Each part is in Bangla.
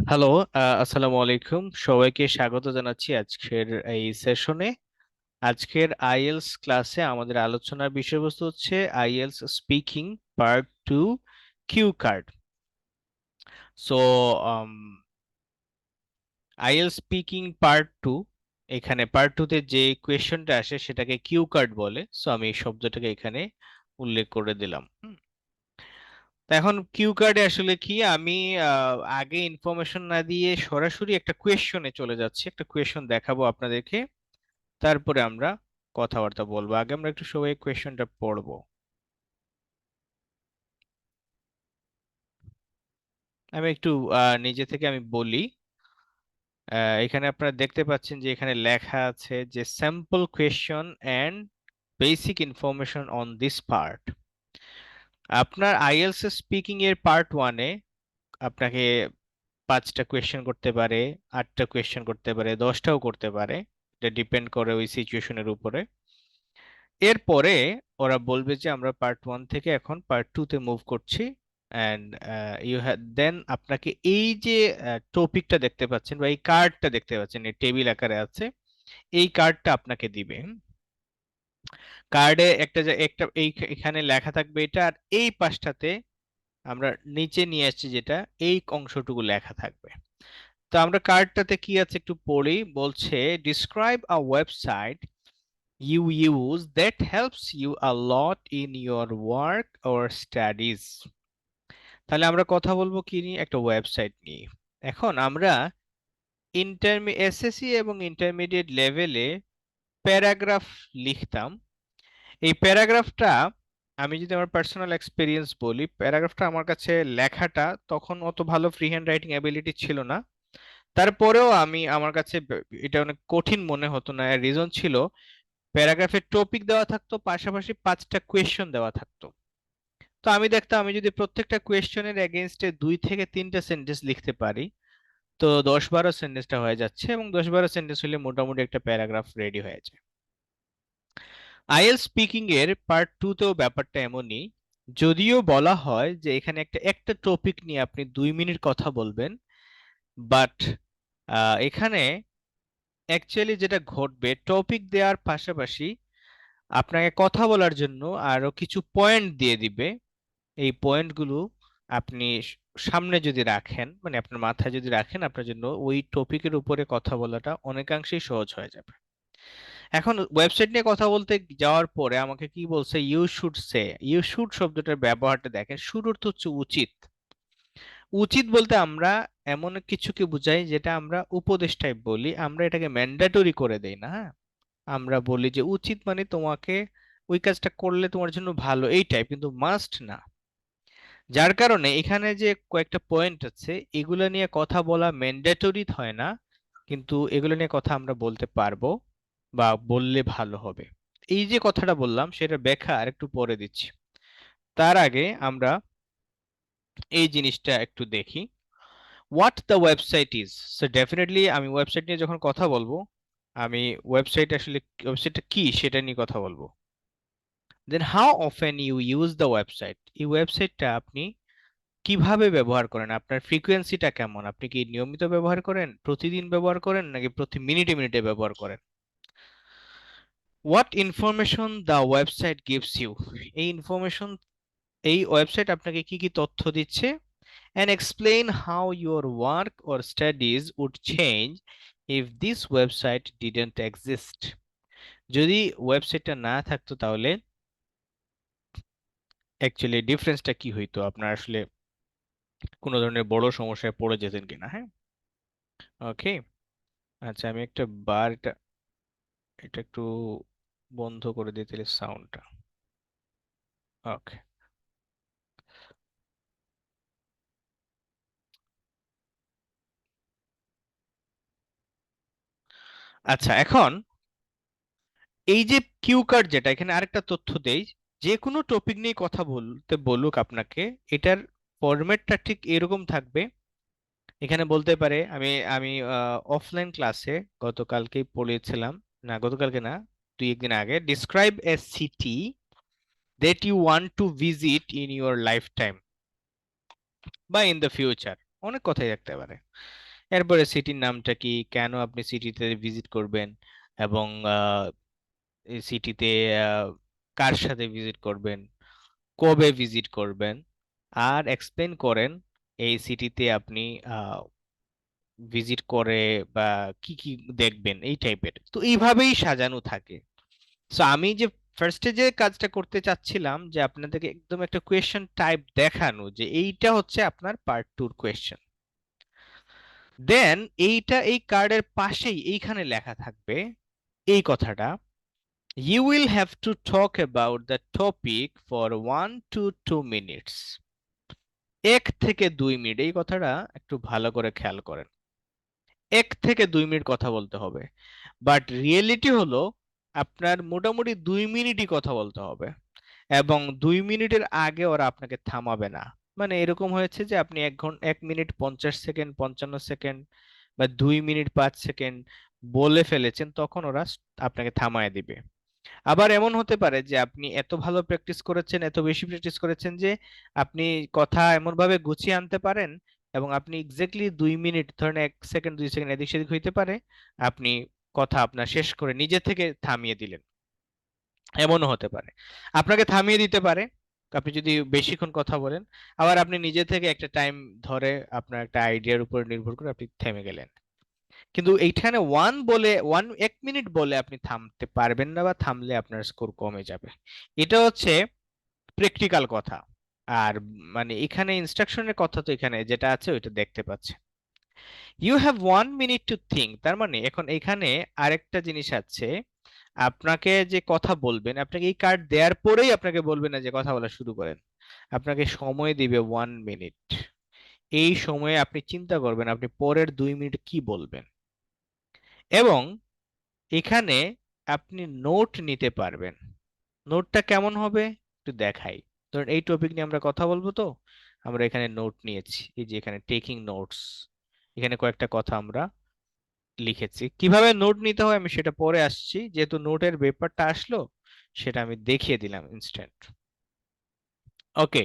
হ্যালো, আসসালামু আলাইকুম। সবাইকে স্বাগত জানাচ্ছি আজকের এই সেশনে। আজকের আইএলস ক্লাসে আমাদের আলোচনার বিষয়বস্তু হচ্ছে IELTS speaking part 2, cue card. So IELTS speaking part 2, এখানে পার্ট 2তে যে কোয়েশ্চনটা আসে সেটাকে কিউ কার্ড বলে। সো আমি এই শব্দটাকে এখানে উল্লেখ করে দিলাম। তো এখন কিউ কার্ডে আসলে কি, আমি আগে ইনফরমেশন না দিয়ে সরাসরি একটা কোয়েশ্চনে চলে যাচ্ছি। একটা কোয়েশ্চন দেখাবো আপনাদেরকে, তারপরে আমরা কথাবার্তা বলবো। আগে আমরা একটু সবাই কোয়েশ্চনটা পড়বো। আমি একটু নিজে থেকে আমি বলি। এখানে আপনারা দেখতে পাচ্ছেন যে এখানে লেখা আছে যে sample question and basic information on this part. আপনার আইএলটিএস স্পিকিং এর পার্ট 1-এ আপনাকে 5টা কোয়েশ্চেন করতে পারে, 8টা কোয়েশ্চেন করতে পারে, 10টাও করতে পারে। এটা ডিপেন্ড করে ওই সিচুয়েশনের উপরে। এরপরে ওরা বলবে যে আমরা পার্ট 1 থেকে এখন পার্ট 2-তে মুভ করছি। অ্যান্ড ইউ হ্যাভ দেন আপনাকে এই যে টপিকটা দেখতে পাচ্ছেন বা এই কার্ডটা দেখতে পাচ্ছেন, এই টেবিল আকারে আছে, এই কার্ডটা আপনাকে দিবে। কার্ডে একটা এখানে লেখা থাকবে এটা, আর এই পাশটাতে আমরা নিচে নিয়ে আসছি যেটা, এই অংশটুকু লেখা থাকবে। তো আমরা কার্ডটাতে কি আছে একটু পড়ি। বলছে describe a website you use that helps you a lot in your work or studies। তাহলে আমরা কথা বলবো কি নিয়ে? একটা ওয়েবসাইট নিয়ে। এখন আমরা এসএসসি এবং ইন্টারমিডিয়েট লেভেলে প্যারাগ্রাফ লিখতাম। এই প্যারাগ্রাফটা, আমি যদি আমার পার্সোনাল এক্সপিরিয়েন্স বলি, প্যারাগ্রাফটা আমার কাছে লেখাটা তখন অত ভালো ফ্রি হ্যান্ড রাইটিং অ্যাবিলিটি ছিল না। তারপরেও আমার কাছে এটা অনেক কঠিন মনে হতো না। রিজন ছিল প্যারাগ্রাফের টপিক দেওয়া থাকতো, পাশাপাশি 5টা কোয়েশ্চন দেওয়া থাকতো। তো আমি দেখতাম আমি যদি প্রত্যেকটা কোয়েশ্চনের এগেইনস্টে 2 থেকে 3টা সেন্টেন্স লিখতে পারি, তো 10-12 সেন্টেন্সটা হয়ে যাচ্ছে, এবং 10-12 সেন্টেন্স হলে মোটামুটি একটা প্যারাগ্রাফ রেডি হয়ে যায়। আইএলটিএস স্পিকিং এর পার্ট 2তেও ব্যাপারটা এমনই। যদিও বলা হয় যে এখানে একটা একটা টপিক নিয়ে আপনি 2 মিনিট কথা বলবেন, বাট এখানে অ্যাকচুয়ালি যেটা ঘটবে, টপিক দেওয়ার পাশাপাশি আপনাকে কথা বলার জন্য আরো কিছু পয়েন্ট দিয়ে দিবে। এই পয়েন্টগুলো আপনি সামনে যদি রাখেন, মানে আপনার মাথায় যদি রাখেন, আপনার জন্য ওই টপিকের উপরে কথা বলাটা অনেকাংশেই সহজ হয়ে যাবে। এখন ওয়েবসাইট নিয়ে কথা বলতে যাওয়ার পরে আমাকে কি বলছে, you should say. You should শব্দটার ব্যবহারটা দেখেন, শুড অর্থ হচ্ছে উচিত। উচিত বলতে আমরা এমন কিছুকে বুঝাই যেটা আমরা উপদেশ টাইপ বলি, আমরা এটাকে ম্যান্ডেটরি করে দেই না। হ্যাঁ, আমরা বলি যে উচিত মানে তোমাকে ওই কাজটা করলে তোমার জন্য ভালো, এই টাইপ, কিন্তু মাস্ট না। যার কারণে এখানে যে কয়েকটা পয়েন্ট আছে, এগুলো নিয়ে কথা বলা ম্যান্ডেটরি হয় না, কিন্তু এগুলো নিয়ে কথা আমরা বলতে পারবো বা বললে ভালো হবে। এই যে কথাটা বললাম সেটা ব্যাখ্যা আর একটু পরে দিচ্ছি। তার আগে আমরা এই জিনিসটা একটু দেখি, what the website is. So definitely আমি ওয়েবসাইট নিয়ে যখন কথা বলবো, আমি ওয়েবসাইটটা কি সেটা নিয়ে কথা বলবো। Then how often you use the website. এই ওয়েবসাইটটা আপনি কিভাবে ব্যবহার করেন, আপনার ফ্রিকোয়েন্সিটা কেমন, আপনি কি নিয়মিত ব্যবহার করেন, প্রতিদিন ব্যবহার করেন, নাকি প্রতি মিনিটে মিনিটে ব্যবহার করেন। What information the website gives you. এই ইনফরমেশন, এই ওয়েবসাইট আপনাকে কি কি তথ্য দিচ্ছে। and explain how your work or studies would change if this website didn't exist। যদি ওয়েবসাইটটা না থাকতো তাহলে অ্যাকচুয়ালি ডিফারেন্সটা কি হইতো, আপনার আসলে কোনো ধরনের বড় সমস্যায় পড়ে যেতেন কিনা। হ্যাঁ, ওকে। আচ্ছা, আমি একটা বার, এটা এটা একটু বন্ধ করে দিতে সাউন্ডটা। ওকে। আচ্ছা, এখন এই যে কিউ কার্ড, যেটা এখানে আরেকটা তথ্য দেই, যে কোনো টপিক নিয়ে কথা বলতে বলুক আপনাকে, এটার ফরম্যাটটা ঠিক এরকম থাকবে। এখানে বলতে পারে, আমি আমি অফলাইন ক্লাসে গতকালকেই পড়িয়েছিলাম, না গতকালকে না, 2-1 দিন আগে, describe a city that you want to visit in your life time বা ইন দ্য ফিউচার। অনেক কথাই থাকতে পারে। এরপরে সিটির নামটা কি, কেন আপনি সিটিতে ভিজিট করবেন, এবং এই সিটিতে কার সাথে ভিজিট করবেন, কবে ভিজিট করবেন, আর এক্সপ্লেন করেন এই সিটিতে আপনি ভিজিট করে বা কি কি দেখবেন, এই টাইপের। তো এইভাবেই সাজানো থাকে। সো আমি যে ফার্স্টে যে কাজটা করতে চাচ্ছিলাম, যে আপনাদেরকে একদম একটা কোয়েশ্চেন টাইপ দেখানো, যে এইটা হচ্ছে আপনার পার্ট টুর কোয়েশ্চেন। দেন এইটা এই কার্ডের পাশেই এইখানে লেখা থাকবে এই কথাটা, you will have to talk about the topic for 1 to 2 minutes। 1 থেকে 2 মিনিট, এই কথাটা একটু ভালো করে খেয়াল করেন। 1 থেকে 2 মিনিট কথা বলতে হবে, বাট রিয়েলিটি হলো আপনার মোটামুটি 2 মিনিটই কথা বলতে হবে, এবং 2 মিনিটের আগে ওরা আপনাকে থামাবে না। মানে এরকম হয়েছে যে আপনি 1 ঘন্টা 1 মিনিট 50 সেকেন্ড 55 সেকেন্ড বা 2 মিনিট 5 সেকেন্ড বলে ফেলেছেন, তখন ওরা আপনাকে থামায় দিবে। আবার এমন হতে পারে যে আপনি এত ভালো প্র্যাকটিস করেছেন, এত বেশি প্র্যাকটিস করেছেন যে আপনি কথা এমন ভাবে গুছিয়ে আনতে পারেন, এবং আপনি এক্স্যাক্টলি 2 মিনিট, ধরেন 1 সেকেন্ড 2 সেকেন্ড এদিক সেদিক হইতে পারে, আপনি কথা আপনার শেষ করে নিজে থেকে থামিয়ে দিলেন। এমনও হতে পারে আপনাকে থামিয়ে দিতে পারে আপনি যদি বেশিক্ষণ কথা বলেন, আবার আপনি নিজে থেকে একটা টাইম ধরে আপনার একটা আইডিয়ার উপর নির্ভর করে আপনি থেমে গেলেন। কিন্তু এইখানে 1 মিনিট বলে আপনি থামতে পারবেন না, বা থামলে আপনার স্কোর কমে যাবে। এটা হচ্ছে প্র্যাকটিক্যাল কথা। আর মানে এখানে ইনস্ট্রাকশনের কথা তো এখানে যেটা আছে ওইটা দেখতে পাচ্ছে। You have 1 minute to think, তার মানে এখন এখানে আরেকটা জিনিস আছে। আপনাকে যে কথা বলবেন, আপনাকে এই কার্ড দেওয়ার পরেই আপনাকে বলবেন না যে কথা বলা শুরু করেন। আপনাকে সময় দিবে 1 মিনিট। এই সময়ে আপনি চিন্তা করবেন আপনি পরের 2 মিনিট কি বলবেন, এবং এখানে আপনি নোট নিতে পারবেন। নোটটা কেমন হবে একটু দেখাই। ধরুন এই টপিক নিয়ে আমরা কথা বলবো, তো আমরা এখানে নোট নিয়েছি, এই যে এখানে টেকিং নোটস, এখানে কয়েকটা কথা আমরা লিখেছি। কিভাবে নোট নিতে হয় আমি সেটা পরে আসছি, যেহেতু নোটের ব্যাপারটা আসলো সেটা আমি দেখিয়ে দিলাম ইনস্ট্যান্ট। ওকে,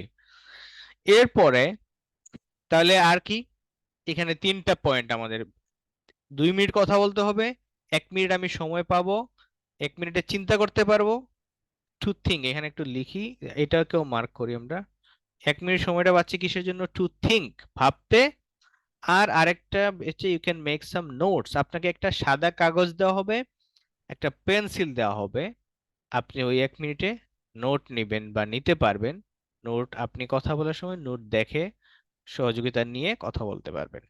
এরপরে তাহলে আর কি, এখানে 3টা পয়েন্ট আমাদের। 2 মিনিট কথা বলতে হবে, 1 মিনিট আমি সময় পাবো, 1 মিনিটে চিন্তা করতে পারবো, টু থিঙ্ক এখানে একটু লিখি, এটাকেও মার্ক করি আমরা। 1 মিনিট সময়টা পাচ্ছি কিসের জন্য, টু থিঙ্ক, ভাবতে। আর আরেকটা হচ্ছে you can make some notes, আপনাকে একটা সাদা কাগজ দেওয়া হবে, একটা পেন্সিল দেওয়া হবে, আপনি ওই 1 মিনিটে নোট নেবেন বা নিতে পারবেন। নোট আপনি কথা বলার সময় নোট দেখে সহযোগিতা নিয়ে কথা বলতে পারবেন।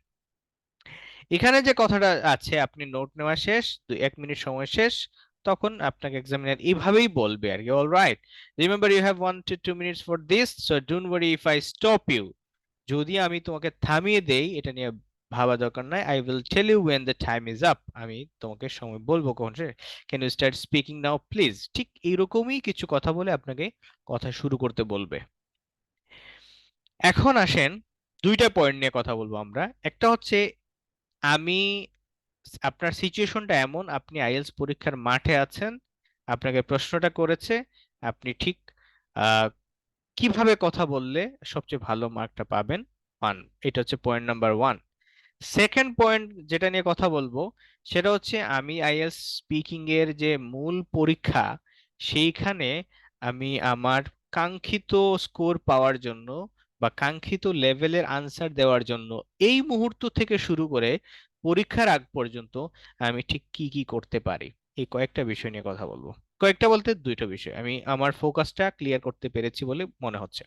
এখানে যে কথাটা আছে, আপনি নোট নেওয়া শেষ, 1 মিনিট সময় শেষ, তখন আপনাকে এক্সামিনার এইভাবেই বলবে আর কি, all right, remember you have 1 to 2 minutes for this, so don't worry if I stop you. যদি আমি তোমাকে থামিয়ে দেই এটা নিয়ে ভাবা দরকার নাই, I will tell you when the time is up, আমি তোমাকে সময় বলবো কখন সে, can you start speaking now please. ঠিক এইরকমই কিছু কথা বলে আপনাকে কথা শুরু করতে বলবে। এখন আসেন, 2টা পয়েন্ট নিয়ে কথা বলবো আমরা। একটা হচ্ছে আমি, আপনার সিচুয়েশনটা এমন, আপনি আইএলটিএস পরীক্ষার মাঠে আছেন, আপনাকে প্রশ্নটা করেছে, আপনি ঠিক আহ, কিভাবে কথা বললে সবচেয়ে ভালো মার্কটা পাবেন, পান। এটা হচ্ছে পয়েন্ট নাম্বার 1। সেকেন্ড পয়েন্ট যেটা নিয়ে কথা বলবো সেটা হচ্ছে আমি আইএলটিএস স্পিকিং এর যে মূল পরীক্ষা, সেইখানে আমি আমার কাঙ্ক্ষিত স্কোর পাওয়ার জন্য বা কাঙ্ক্ষিত লেভেলের আনসার দেওয়ার জন্য এই মুহূর্ত থেকে শুরু করে পরীক্ষার আগ পর্যন্ত আমি ঠিক কি কি করতে পারি, এই কয়েকটা বিষয় নিয়ে কথা বলবো। কয়েকটা বলতে 2টা বিষয়, আমি আমার ফোকাসটা ক্লিয়ার করতে পেরেছি বলে মনে হচ্ছে।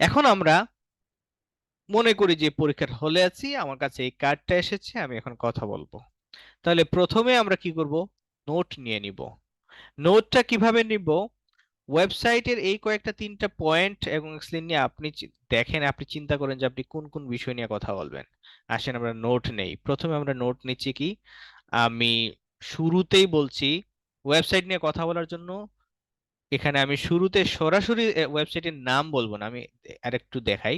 এখন আমরা মনে করি যে পরীক্ষার হলে আছি, আমার কাছে এই কার্ডটা এসেছে, আমি এখন কথা বলবো। তাহলে প্রথমে আমরা কি করব, নোট নিয়ে নিব। নোটটা কিভাবে নিব, ওয়েবসাইটের এই কয়েকটা 3টা পয়েন্ট এবং এক্সপ্লেন নিয়ে আপনি দেখেন, আপনি চিন্তা করেন যে আপনি কোন কোন বিষয় নিয়ে কথা বলবেন। আসেন আমরা নোট নেই। প্রথমে আমরা নোট নিচ্ছি কি, আমি শুরুতেই বলছি ওয়েবসাইট নিয়ে কথা বলার জন্য, এখানে আমি শুরুতে সরাসরি ওয়েবসাইটের নাম বলবো না, আমি আরেকটু দেখাই।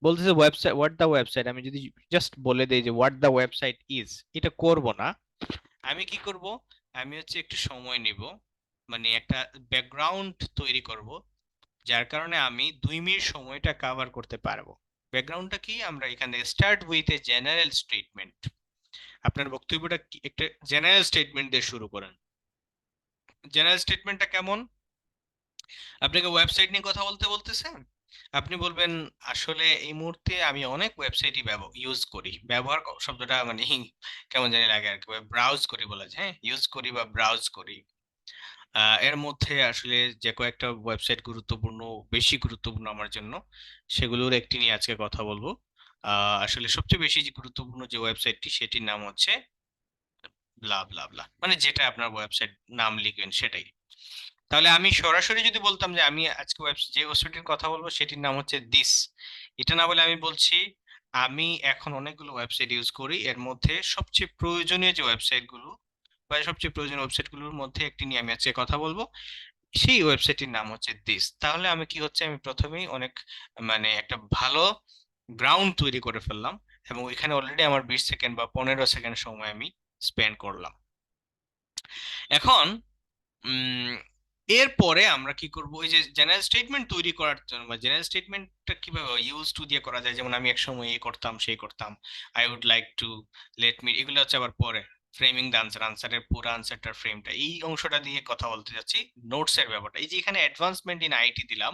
বলতেছে ওয়েবসাইট, হোয়াট দা ওয়েবসাইট, আমি যদি জাস্ট বলে দেই যে হোয়াট দা ওয়েবসাইট ইজ, এটা করব না। আমি কি করব, আমি হচ্ছে একটু সময় নিব, মানে একটা ব্যাকগ্রাউন্ড তৈরি করব, যার কারণে আমি 2 মিনিট সময়টা কভার করতে পারবো। ব্যাকগ্রাউন্ডটা কি, আমরা এখানে start with a general statement. আপনার বক্তব্যটা একটা জেনারেল স্টেটমেন্ট দিয়ে শুরু করেন। জেনারেল স্টেটমেন্টটা কেমন? আপনাকে ওয়েবসাইট নিয়ে কথা বলতে বলতেছেন, আপনি বলবেন আসলে এই মুহূর্তে আমি অনেক ওয়েবসাইটই ইউজ করি। ব্যবহার শব্দটা মানে কেমন জানি লাগে আর কি, ব্রাউজ করি বলা যায়, হ্যাঁ, ইউজ করি বা ব্রাউজ করি। এর মধ্যে আসলে যে কয়েকটা ওয়েবসাইট গুরুত্বপূর্ণ, বেশি গুরুত্বপূর্ণ আমার জন্য, সেগুলোর একটি নিয়ে আজকে কথা বলবো। আসলে সবচেয়ে বেশি যে গুরুত্বপূর্ণ যে ওয়েবসাইটটি, সেটির নাম হচ্ছে ব্লা ব্লা ব্লা, মানে যেটা আপনার ওয়েবসাইট নাম লিখবেন সেটাই। তাহলে আমি সরাসরি যদি বলতাম যে আমি আজকে যে ওয়েবসাইটের কথা বলবো সেটির নাম হচ্ছে দিস, এটা না বলে আমি বলছি আমি এখন অনেকগুলো ওয়েবসাইট ইউজ করি, এর মধ্যে সবচেয়ে প্রয়োজনীয় যে ওয়েবসাইটগুলো বা সবচেয়ে প্রয়োজনীয় ওয়েবসাইটগুলোর মধ্যে একটি নিয়ে আমি আজকে কথা বলবো, সেই ওয়েবসাইটটির নাম হচ্ছে দিস। তাহলে আমি কি হচ্ছে, আমি প্রথমেই অনেক মানে একটা ভালো গ্রাউন্ড তৈরি করে ফেললাম, এবং ওইখানে অলরেডি আমার 20 সেকেন্ড বা 15 সেকেন্ড সময় আমি স্পেন্ড করলাম। এখন উম এরপরে আমরা কি করব, ওই যে জেনারেল স্টেটমেন্ট তৈরি করার জন্য বা জেনারেল স্টেটমেন্টটা কিভাবে ইউজ টু দিয়ে করা যায়, যেমন আমি এক সময় এই করতাম সেই করতাম, I would like to, let me, এগুলো হচ্ছে আবার পরে। ফ্রেমিং দ্য আনসার, আনসারের পুরো আনসারটার ফ্রেমটা, এই অংশটা দিয়ে কথা বলতে যাচ্ছি। নোটস এর ব্যাপারটা, এই যে এখানে অ্যাডভান্সমেন্ট ইন আইটি দিলাম,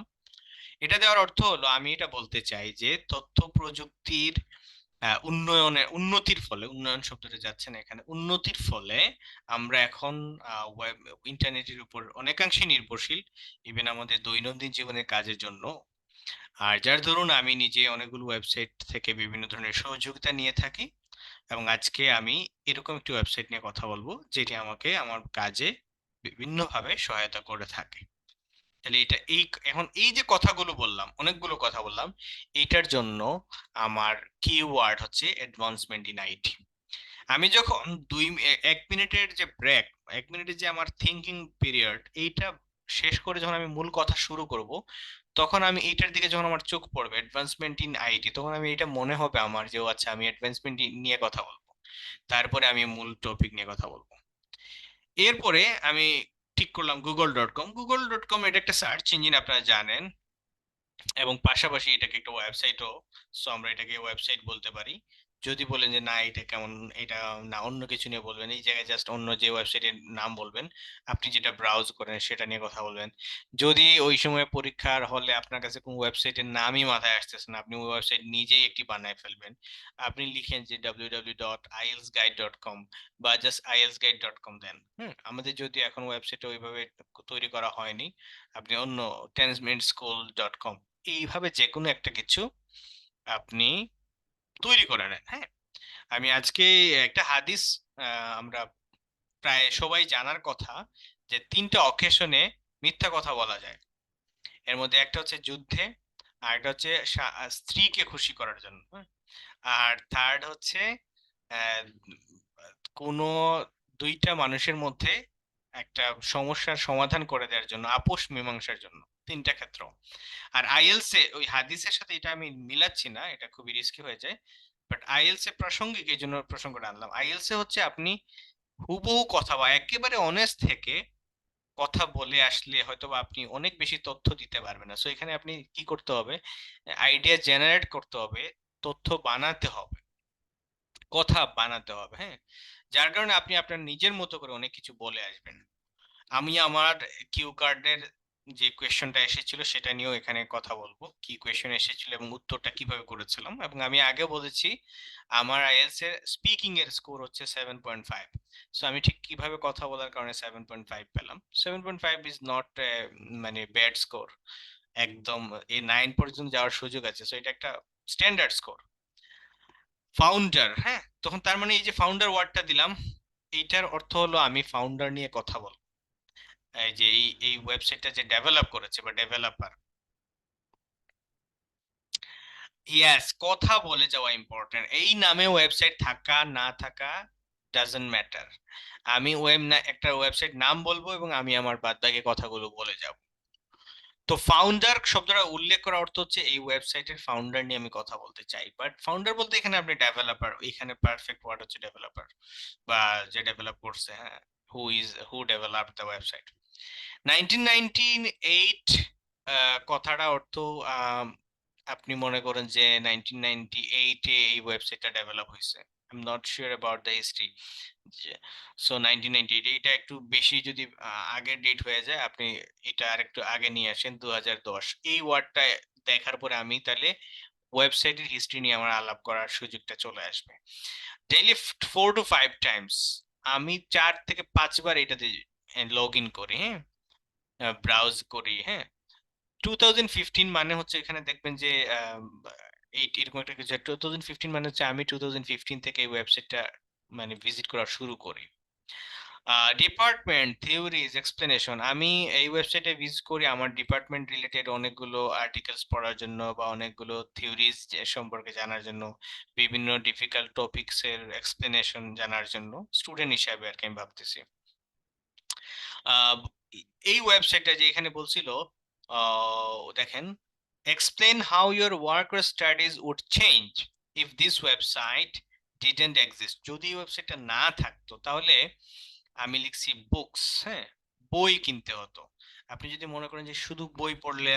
এটা দেওয়ার অর্থ হলো আমি এটা বলতে চাই যে তথ্য প্রযুক্তির উন্নয়নের, উন্নতির ফলে, উন্নয়ন শব্দটা যাচ্ছে না এখানে, উন্নতির ফলে আমরা এখন ওয়েব, ইন্টারনেটের উপর অনেকাংশে নির্ভরশীল, ইভেন আমাদের দৈনন্দিন জীবনের কাজের জন্য। আর যার ধরুন আমি নিজে অনেকগুলো ওয়েবসাইট থেকে বিভিন্ন ধরনের সহযোগিতা নিয়ে থাকি, এবং আজকে আমি এরকম একটি ওয়েবসাইট নিয়ে কথা বলবো যেটি আমাকে আমার কাজে বিভিন্নভাবে সহায়তা করে থাকে। তাহলে এটা এই, এখন এই যে কথাগুলো বললাম, অনেকগুলো কথা বললাম, এইটার জন্য আমার কিওয়ার্ড হচ্ছে অ্যাডভান্সমেন্ট ইন আইটি। আমি যখন 1 মিনিটের যে ব্রেক, 1 মিনিটের যে আমার থিঙ্কিং পিরিয়ড, এইটা শেষ করে যখন আমি মূল কথা শুরু করব, তখন আমি এইটার দিকে যখন আমার চোখ পড়বে অ্যাডভান্সমেন্ট ইন আইটি, তখন আমি এটা মনে হবে আমার যে ও আচ্ছা আমি অ্যাডভান্সমেন্ট নিয়ে কথা বলবো, তারপরে আমি মূল টপিক নিয়ে কথা বলবো। এরপরে আমি ঠিক করলাম গুগল.কম। গুগল.কম এটা একটা সার্চ ইঞ্জিন, আপনারা জানেন, এবং পাশাপাশি এটাকে একটা ওয়েবসাইটও, সো আমরা এটাকে ওয়েবসাইট বলতে পারি। যদি বলেন যে না এটা কেমন, এটা না অন্য কিছু নিয়ে বলবেন, এই জায়গায় জাস্ট অন্য যে ওয়েবসাইটের নাম বলবেন, আপনি যেটা ব্রাউজ করেন সেটা নিয়ে কথা বলবেন। যদি ওই সময় পরীক্ষার হলে আপনার কাছে কোনো ওয়েবসাইটের নামই মাথায় আসতেছে না, আপনি ওই ওয়েবসাইট নিজেই একটি বানায় ফেলবেন। আপনি লিখেন যে www.ielsguide.com বা জাস্ট ielsguide.com দেন। আমাদের যদি এখন ওয়েবসাইটে ওইভাবে তৈরি করা হয়নি, আপনি অন্য tensmintschool.com, এইভাবে যে কোনো একটা কিছু আপনি তৈরি করে নেন। হ্যাঁ, আমি আজকে একটা হাদিস, আমরা প্রায় সবাই জানার কথা, যে 3টা অকেশনে মিথ্যা কথা বলা যায়। এর মধ্যে একটা হচ্ছে যুদ্ধে, আর একটা হচ্ছে স্ত্রীকে খুশি করার জন্য, হ্যাঁ? আর থার্ড হচ্ছে আহ, কোনো দুইটা মানুষের মধ্যে একটা সমস্যার সমাধান করে দেওয়ার জন্য, আপোষ মীমাংসার জন্য, 3টা ক্ষেত্র। আর আইএলস এ ওই হাদিসের সাথে এটা আমি মিলাচ্ছি না, এটা খুবই রিস্কি হয়ে যায়, বাট আইএলস এ প্রাসঙ্গিক এই জন্য প্রসঙ্গটা আনলাম। আইএলস এ হচ্ছে আপনি হুবহু কথা বা একেবারে অনেস্ট থেকে কথা বলে আসলে হয়তো বা আপনি অনেক বেশি তথ্য দিতে পারবেন না, সো এখানে আপনি কি করতে হবে, আইডিয়া জেনারেট করতে হবে, তথ্য বানাতে হবে, কথা বানাতে হবে, হ্যাঁ, যার কারণে আপনি আপনার নিজের মতো করে অনেক কিছু বলে আসবেন। আমি আমার কিউ কার্ডের যে কোয়েশ্চনটা এসেছিল সেটা নিয়েও এখানে কথা বলবো, কি কোয়েশ্চন এসেছিল এবং উত্তরটা কিভাবে করেছিলাম। এবং আমি আগে বলেছি আমার আইএলটিএস এর স্পিকিং এর স্কোর হচ্ছে 7.5, সো আমি ঠিক কিভাবে কথা বলার কারণে 7.5 পেলাম। 7.5 ইজ নট মানে ব্যাড স্কোর, একদম এই 9 পর্যন্ত যাওয়ার সুযোগ আছে, সো এটা একটা স্ট্যান্ডার্ড স্কোর। ফাউন্ডার, হ্যাঁ, তখন তার মানে এই যে ফাউন্ডার ওয়ার্ডটা দিলাম, এইটার অর্থ হলো আমি ফাউন্ডার নিয়ে কথা বলবো, এই যে এই ওয়েবসাইটটা যে ডেভেলপ করেছে বা ডেভেলপার। ইয়েস, কথা বলে যাওয়া ইম্পর্টেন্ট, এই নামে ওয়েবসাইট থাকা না থাকা ডাজন্ট ম্যাটার। আমি ওয়েব না একটা ওয়েবসাইট নাম বলবো এবং আমি আমার বাদবাকি কথাগুলো বলে যাব। তো ফাউন্ডার শব্দটা উল্লেখ করার অর্থ হচ্ছে এই ওয়েবসাইটের ফাউন্ডার নিয়ে আমি কথা বলতে চাই, বাট ফাউন্ডার বলতে এখানে আপনি ডেভেলপার, এখানে পারফেক্ট ওয়ার্ড হচ্ছে ডেভেলপার বা যে ডেভেলপ করছে, হ্যাঁ, হু ডেভেলপ দ্য ওয়েবসাইট। 1998 কথাটা অর্থ আপনি মনে করেন যে 1998-এ এই ওয়েবসাইটটা ডেভেলপ হয়েছে। I am not sure about the history. So 1998 এটা একটু বেশি যদি আগের ডেট হয়ে যায়, আপনি এটা আরেকটু আগে নিয়ে আসেন 2010। এই ওয়ার্ডটা দেখার পরে আমি তাহলে ওয়েবসাইটের হিস্ট্রি নিয়ে আমার আলাপ করার সুযোগটা চলে আসবে। ডেইলি 4 to 5 টাইমস আমি 4 থেকে 5 বার এটাতে লগ ইন করি, হ্যাঁ, ব্রাউজ করি, হ্যাঁ। 2015 মানে হচ্ছে এখানে দেখবেন যে এরকম একটা কিছু। 2015 মানে হচ্ছে আমি 2015 থেকে এই ওয়েবসাইটটা মানে ভিজিট করা শুরু করি। ডিপার্টমেন্ট থিওরিজ এক্সপ্লেনেশন, আমি এই ওয়েবসাইটে ভিজিট করি আমার ডিপার্টমেন্ট রিলেটেড অনেকগুলো আর্টিকেলস পড়ার জন্য বা অনেকগুলো থিওরিজ সম্পর্কে জানার জন্য, বিভিন্ন ডিফিকাল্ট টপিকস এর এক্সপ্লেনেশন জানার জন্য, স্টুডেন্ট হিসাবে আর কি আমি ভাবতেছি। আহ, এই ওয়েবসাইটটা যে এখানে বলছিল, দেখেন, explain how your work or studies would change if this website didn't exist। যদি এই ওয়েবসাইটটা না থাকতো তাহলে আমি লিখছি বুকস, হ্যাঁ, বই কিনতে হতো। আপনি যদি মনে করেন যে শুধু বই পড়লে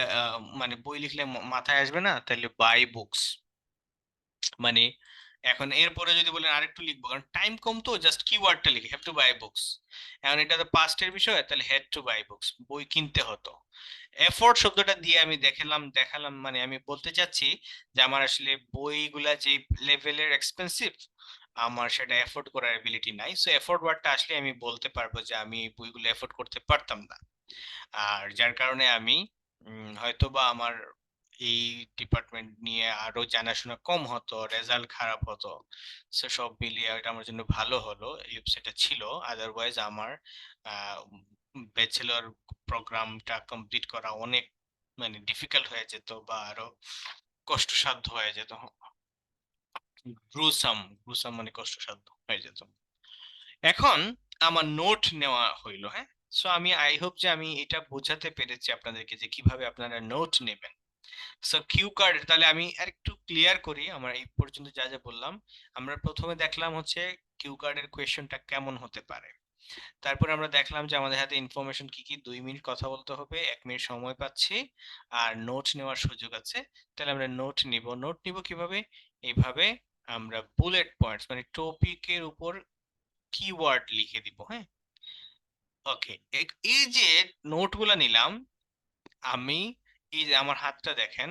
মানে বই লিখলে মাথায় আসবে না, তাহলে বাই বুকস মানে, এখন এরপরে যদি বলেন আরেকটু লিখবো, কারণ টাইম কম তো জাস্ট কিওয়ার্ডটা লিখি, হ্যাভ টু বাই বুকস। এখন এটা তো পাস্টের বিষয়, তাহলে হ্যাড টু বাই বুকস, বই কিনতে হতো। এফোর্ট শব্দটা দিয়ে আমি দেখালাম মানে আমি বলতে চাচ্ছি যে আমার আসলে বইগুলা যে লেভেলের এক্সপেন্সিভ, আমার সেটা এফোর্ড করার এবিলিটি নাই। সো এফোর্ড ওয়ার্ডটা আসলে আমি বলতে পারবো যে আমি এই বইগুলো এফোর্ড করতে পারতাম না। আর যার কারণে আমি হয়তোবা আমার এই ডিপার্টমেন্ট নিয়ে আরো জানাশোনা কম হতো, রেজাল্ট খারাপ হতো। সো সব মিলিয়ে এটা আমার জন্য ভালো হলো এই ওয়েবসাইটটা ছিল। আদারওয়াইজ আমার ব্যাচেলর প্রোগ্রামটা কমপ্লিট করা অনেক মানে ডিফিকাল্ট হয়ে যেত বা আরো কষ্টসাধ্য হয়ে যেত, গ্রুসাম, গ্রুসাম মানে কষ্টসাধ্য হয়ে যেত। এখন আমার নোট নেওয়া হইলো, হ্যাঁ। সো আমি আই হোপ যে আমি এটা বোঝাতে পেরেছি আপনাদেরকে যে কিভাবে আপনারা নোট নেবেন। সো কিউ কার্ড, তাহলে আমি আরেকটু ক্লিয়ার করি আমার এই পর্যন্ত যা যা বললাম। আমরা প্রথমে দেখলাম হচ্ছে কিউ কার্ডের কোয়েশ্চেনটা কেমন হতে পারে। তারপর আমরা দেখলাম যে আমাদের হাতে ইনফরমেশন কি কি, 2 মিনিট কথা বলতে হবে, 1 মিনিট সময় পাচ্ছি, আর নোট নেওয়ার সুযোগ আছে। তাহলে আমরা নোট নিব কিভাবে? এইভাবে আমরা বুলেট পয়েন্টস মানে টপিকের উপর কিওয়ার্ড লিখে দিব, হ্যাঁ। ওকে, এই যে নোটগুলা নিলাম আমি, এই যে আমার হাতটা দেখেন,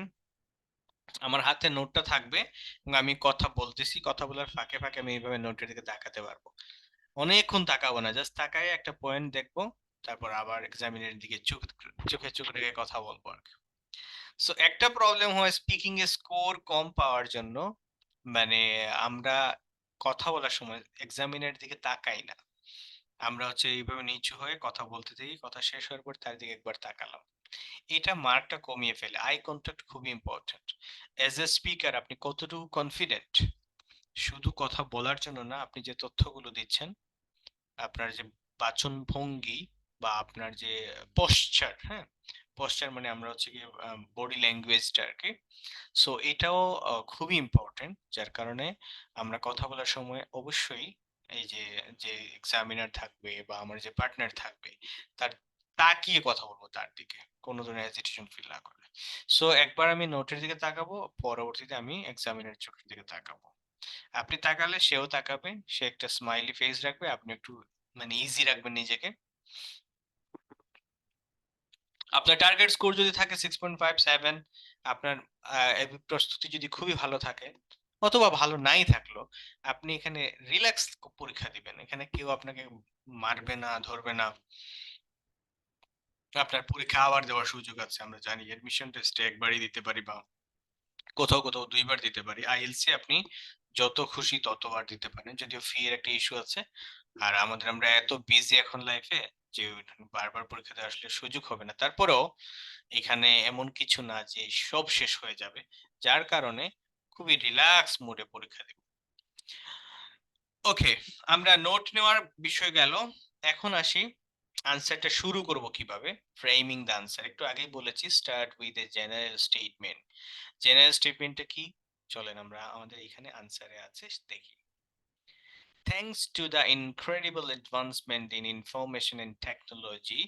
আমার হাতে নোটটা থাকবে এবং আমি কথা বলতেছি, কথা বলার ফাঁকে ফাঁকে আমি এইভাবে নোটের দিকে তাকাতে পারবো। অনেকক্ষণ তাকাবো না, জাস্ট তাকায় একটা পয়েন্ট দেখবো, তারপর আবার এক্সামিনের দিকে চোখে চোখ রেখে কথা বলবো আর কি। সো একটা প্রবলেম হয় স্পিকিং এ স্কোর কম পাওয়ার জন্য, মানে আমরা কথা বলার সময় এক্সামিনের দিকে তাকাই না, আমরা হচ্ছে এইভাবে নিচু হয়ে কথা বলতে থাকি, কথা শেষ হওয়ার পর তার দিকে একবার তাকালাম। এটা মার্কটা কমিয়ে ফেলে। আই কন্টাক্ট খুবই ইম্পর্টেন্ট। এজ এ স্পিকার আপনি কতটুকু কনফিডেন্ট, শুধু কথা বলার জন্য না, আপনি যে তথ্যগুলো দিচ্ছেন, আপনার যে বাচন ভঙ্গি বা আপনার যে পশ্চার, হ্যাঁ, পশ্চার মানে আমরা হচ্ছে কি বডি ল্যাঙ্গুয়েজটা আর কি। সো এটাও খুবই ইম্পর্টেন্ট, যার কারণে আমরা কথা বলার সময় অবশ্যই এই যে যে এক্সামিনার থাকবে বা আমার যে পার্টনার থাকবে তার তাকিয়ে কথা বলবো, তার দিকে কোনো ধরনের হেজিটেশন ফিল না করে। সো একবার আমি নোটের দিকে তাকাবো, পরবর্তীতে আমি এক্সামিনার চোখের দিকে তাকাবো। আপনি তাকালে সেও তাকাবে, সে একটা স্মাইলি ফেস রাখবে, আপনি একটু মানে ইজি রাখবেন নিজেকে। আপনার টার্গেট স্কোর যদি থাকে 6.57, আপনার প্রস্তুতি যদি খুবই ভালো থাকে অথবা ভালো নাই থাকলো, আপনি এখানে রিল্যাক্স পরীক্ষা দিবেন, এখানে কেউ আপনাকে মারবে না, ধরবে না। আপনার পরীক্ষা আবার দেওয়ার সুযোগ আছে, আমরা জানি এডমিশন টেস্টে একবারই দিতে পারি বা কোথাও কোথাও 2 বার দিতে পারি। আইএলসি আপনি যত খুশি ততবার দিতে পারেন, যদিও ফি এর একটা ইস্যু আছে। আর আমরা এত বিজি এখন লাইফে যে বারবার পরীক্ষা দেওয়ার আসলে সুযোগ হবে না। তারপরেও এখানে এমন কিছু না যে সব শেষ হয়ে যাবে, যার কারণে খুবই রিল্যাক্স মোডে পরীক্ষা দেব। ওকে, আমরা নোট নেওয়ার বিষয় গেল। এখন আসি আনসারটা শুরু করব কিভাবে, ফ্রেমিং দ্য আনসার। একটু আগেই বলেছি start with a general statement. General স্টেটমেন্টটা কি, চলেন আমরা আমাদের এখানে আনসারে আছে দেখি। Thanks to the incredible advancement in information and technology,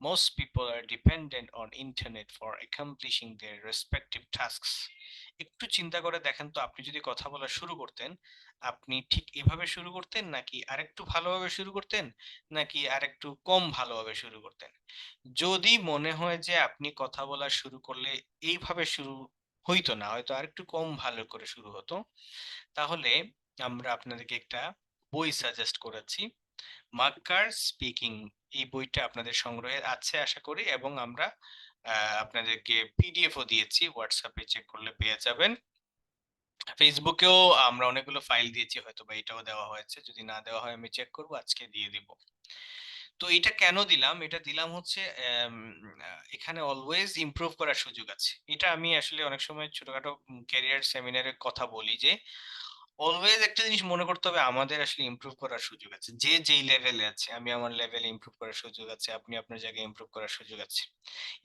most people are dependent on internet for accomplishing their respective tasks. একটু চিন্তা করে দেখেন তো, আপনি যদি কথা বলা শুরু করতেন, আপনি ঠিক এভাবে শুরু করতেন নাকি আরেকটু ভালোভাবে শুরু করতেন, নাকি আরেকটু কম ভালোভাবে শুরু করতেন? যদি মনে হয় যে আপনি কথা বলা শুরু করলে এইভাবে শুরু হইতো না, হয়তো আরেকটু কম ভালো করে শুরু হতো, তাহলে আমরা আপনাদেরকে একটা বই সাজেস্ট করেছি, মাক্কার স্পিকিং। এই বইটা আপনাদের সংগ্রহে আছে আশা করি, এবং আমরা আপনাদেরকে পিডিএফও দিয়েছি, হোয়াটসঅ্যাপে চেক করলে পেয়ে যাবেন। ফেসবুকেও আমরা অনেকগুলো ফাইল দিয়েছি, হয়তো বা এটাও দেওয়া হয়েছে, যদি না দেওয়া হয় আমি চেক করব, আজকে দিয়ে দিব। তো এটা কেন দিলাম? এটা দিলাম হচ্ছে এখানে অলওয়েজ ইমপ্রুভ করার সুযোগ আছে। এটা আমি আসলে অনেক সময় ছোটখাটো ক্যারিয়ার সেমিনারে কথা বলি যে, অলওয়েজ একটা জিনিস মনে করতে হবে, আমাদের আসলে ইমপ্রুভ করার সুযোগ আছে। যে যেই লেভেলে আছে, আমি আমার লেভেলে ইমপ্রুভ করার সুযোগ আছে, আপনি আপনার জায়গায় ইমপ্রুভ করার সুযোগ আছে।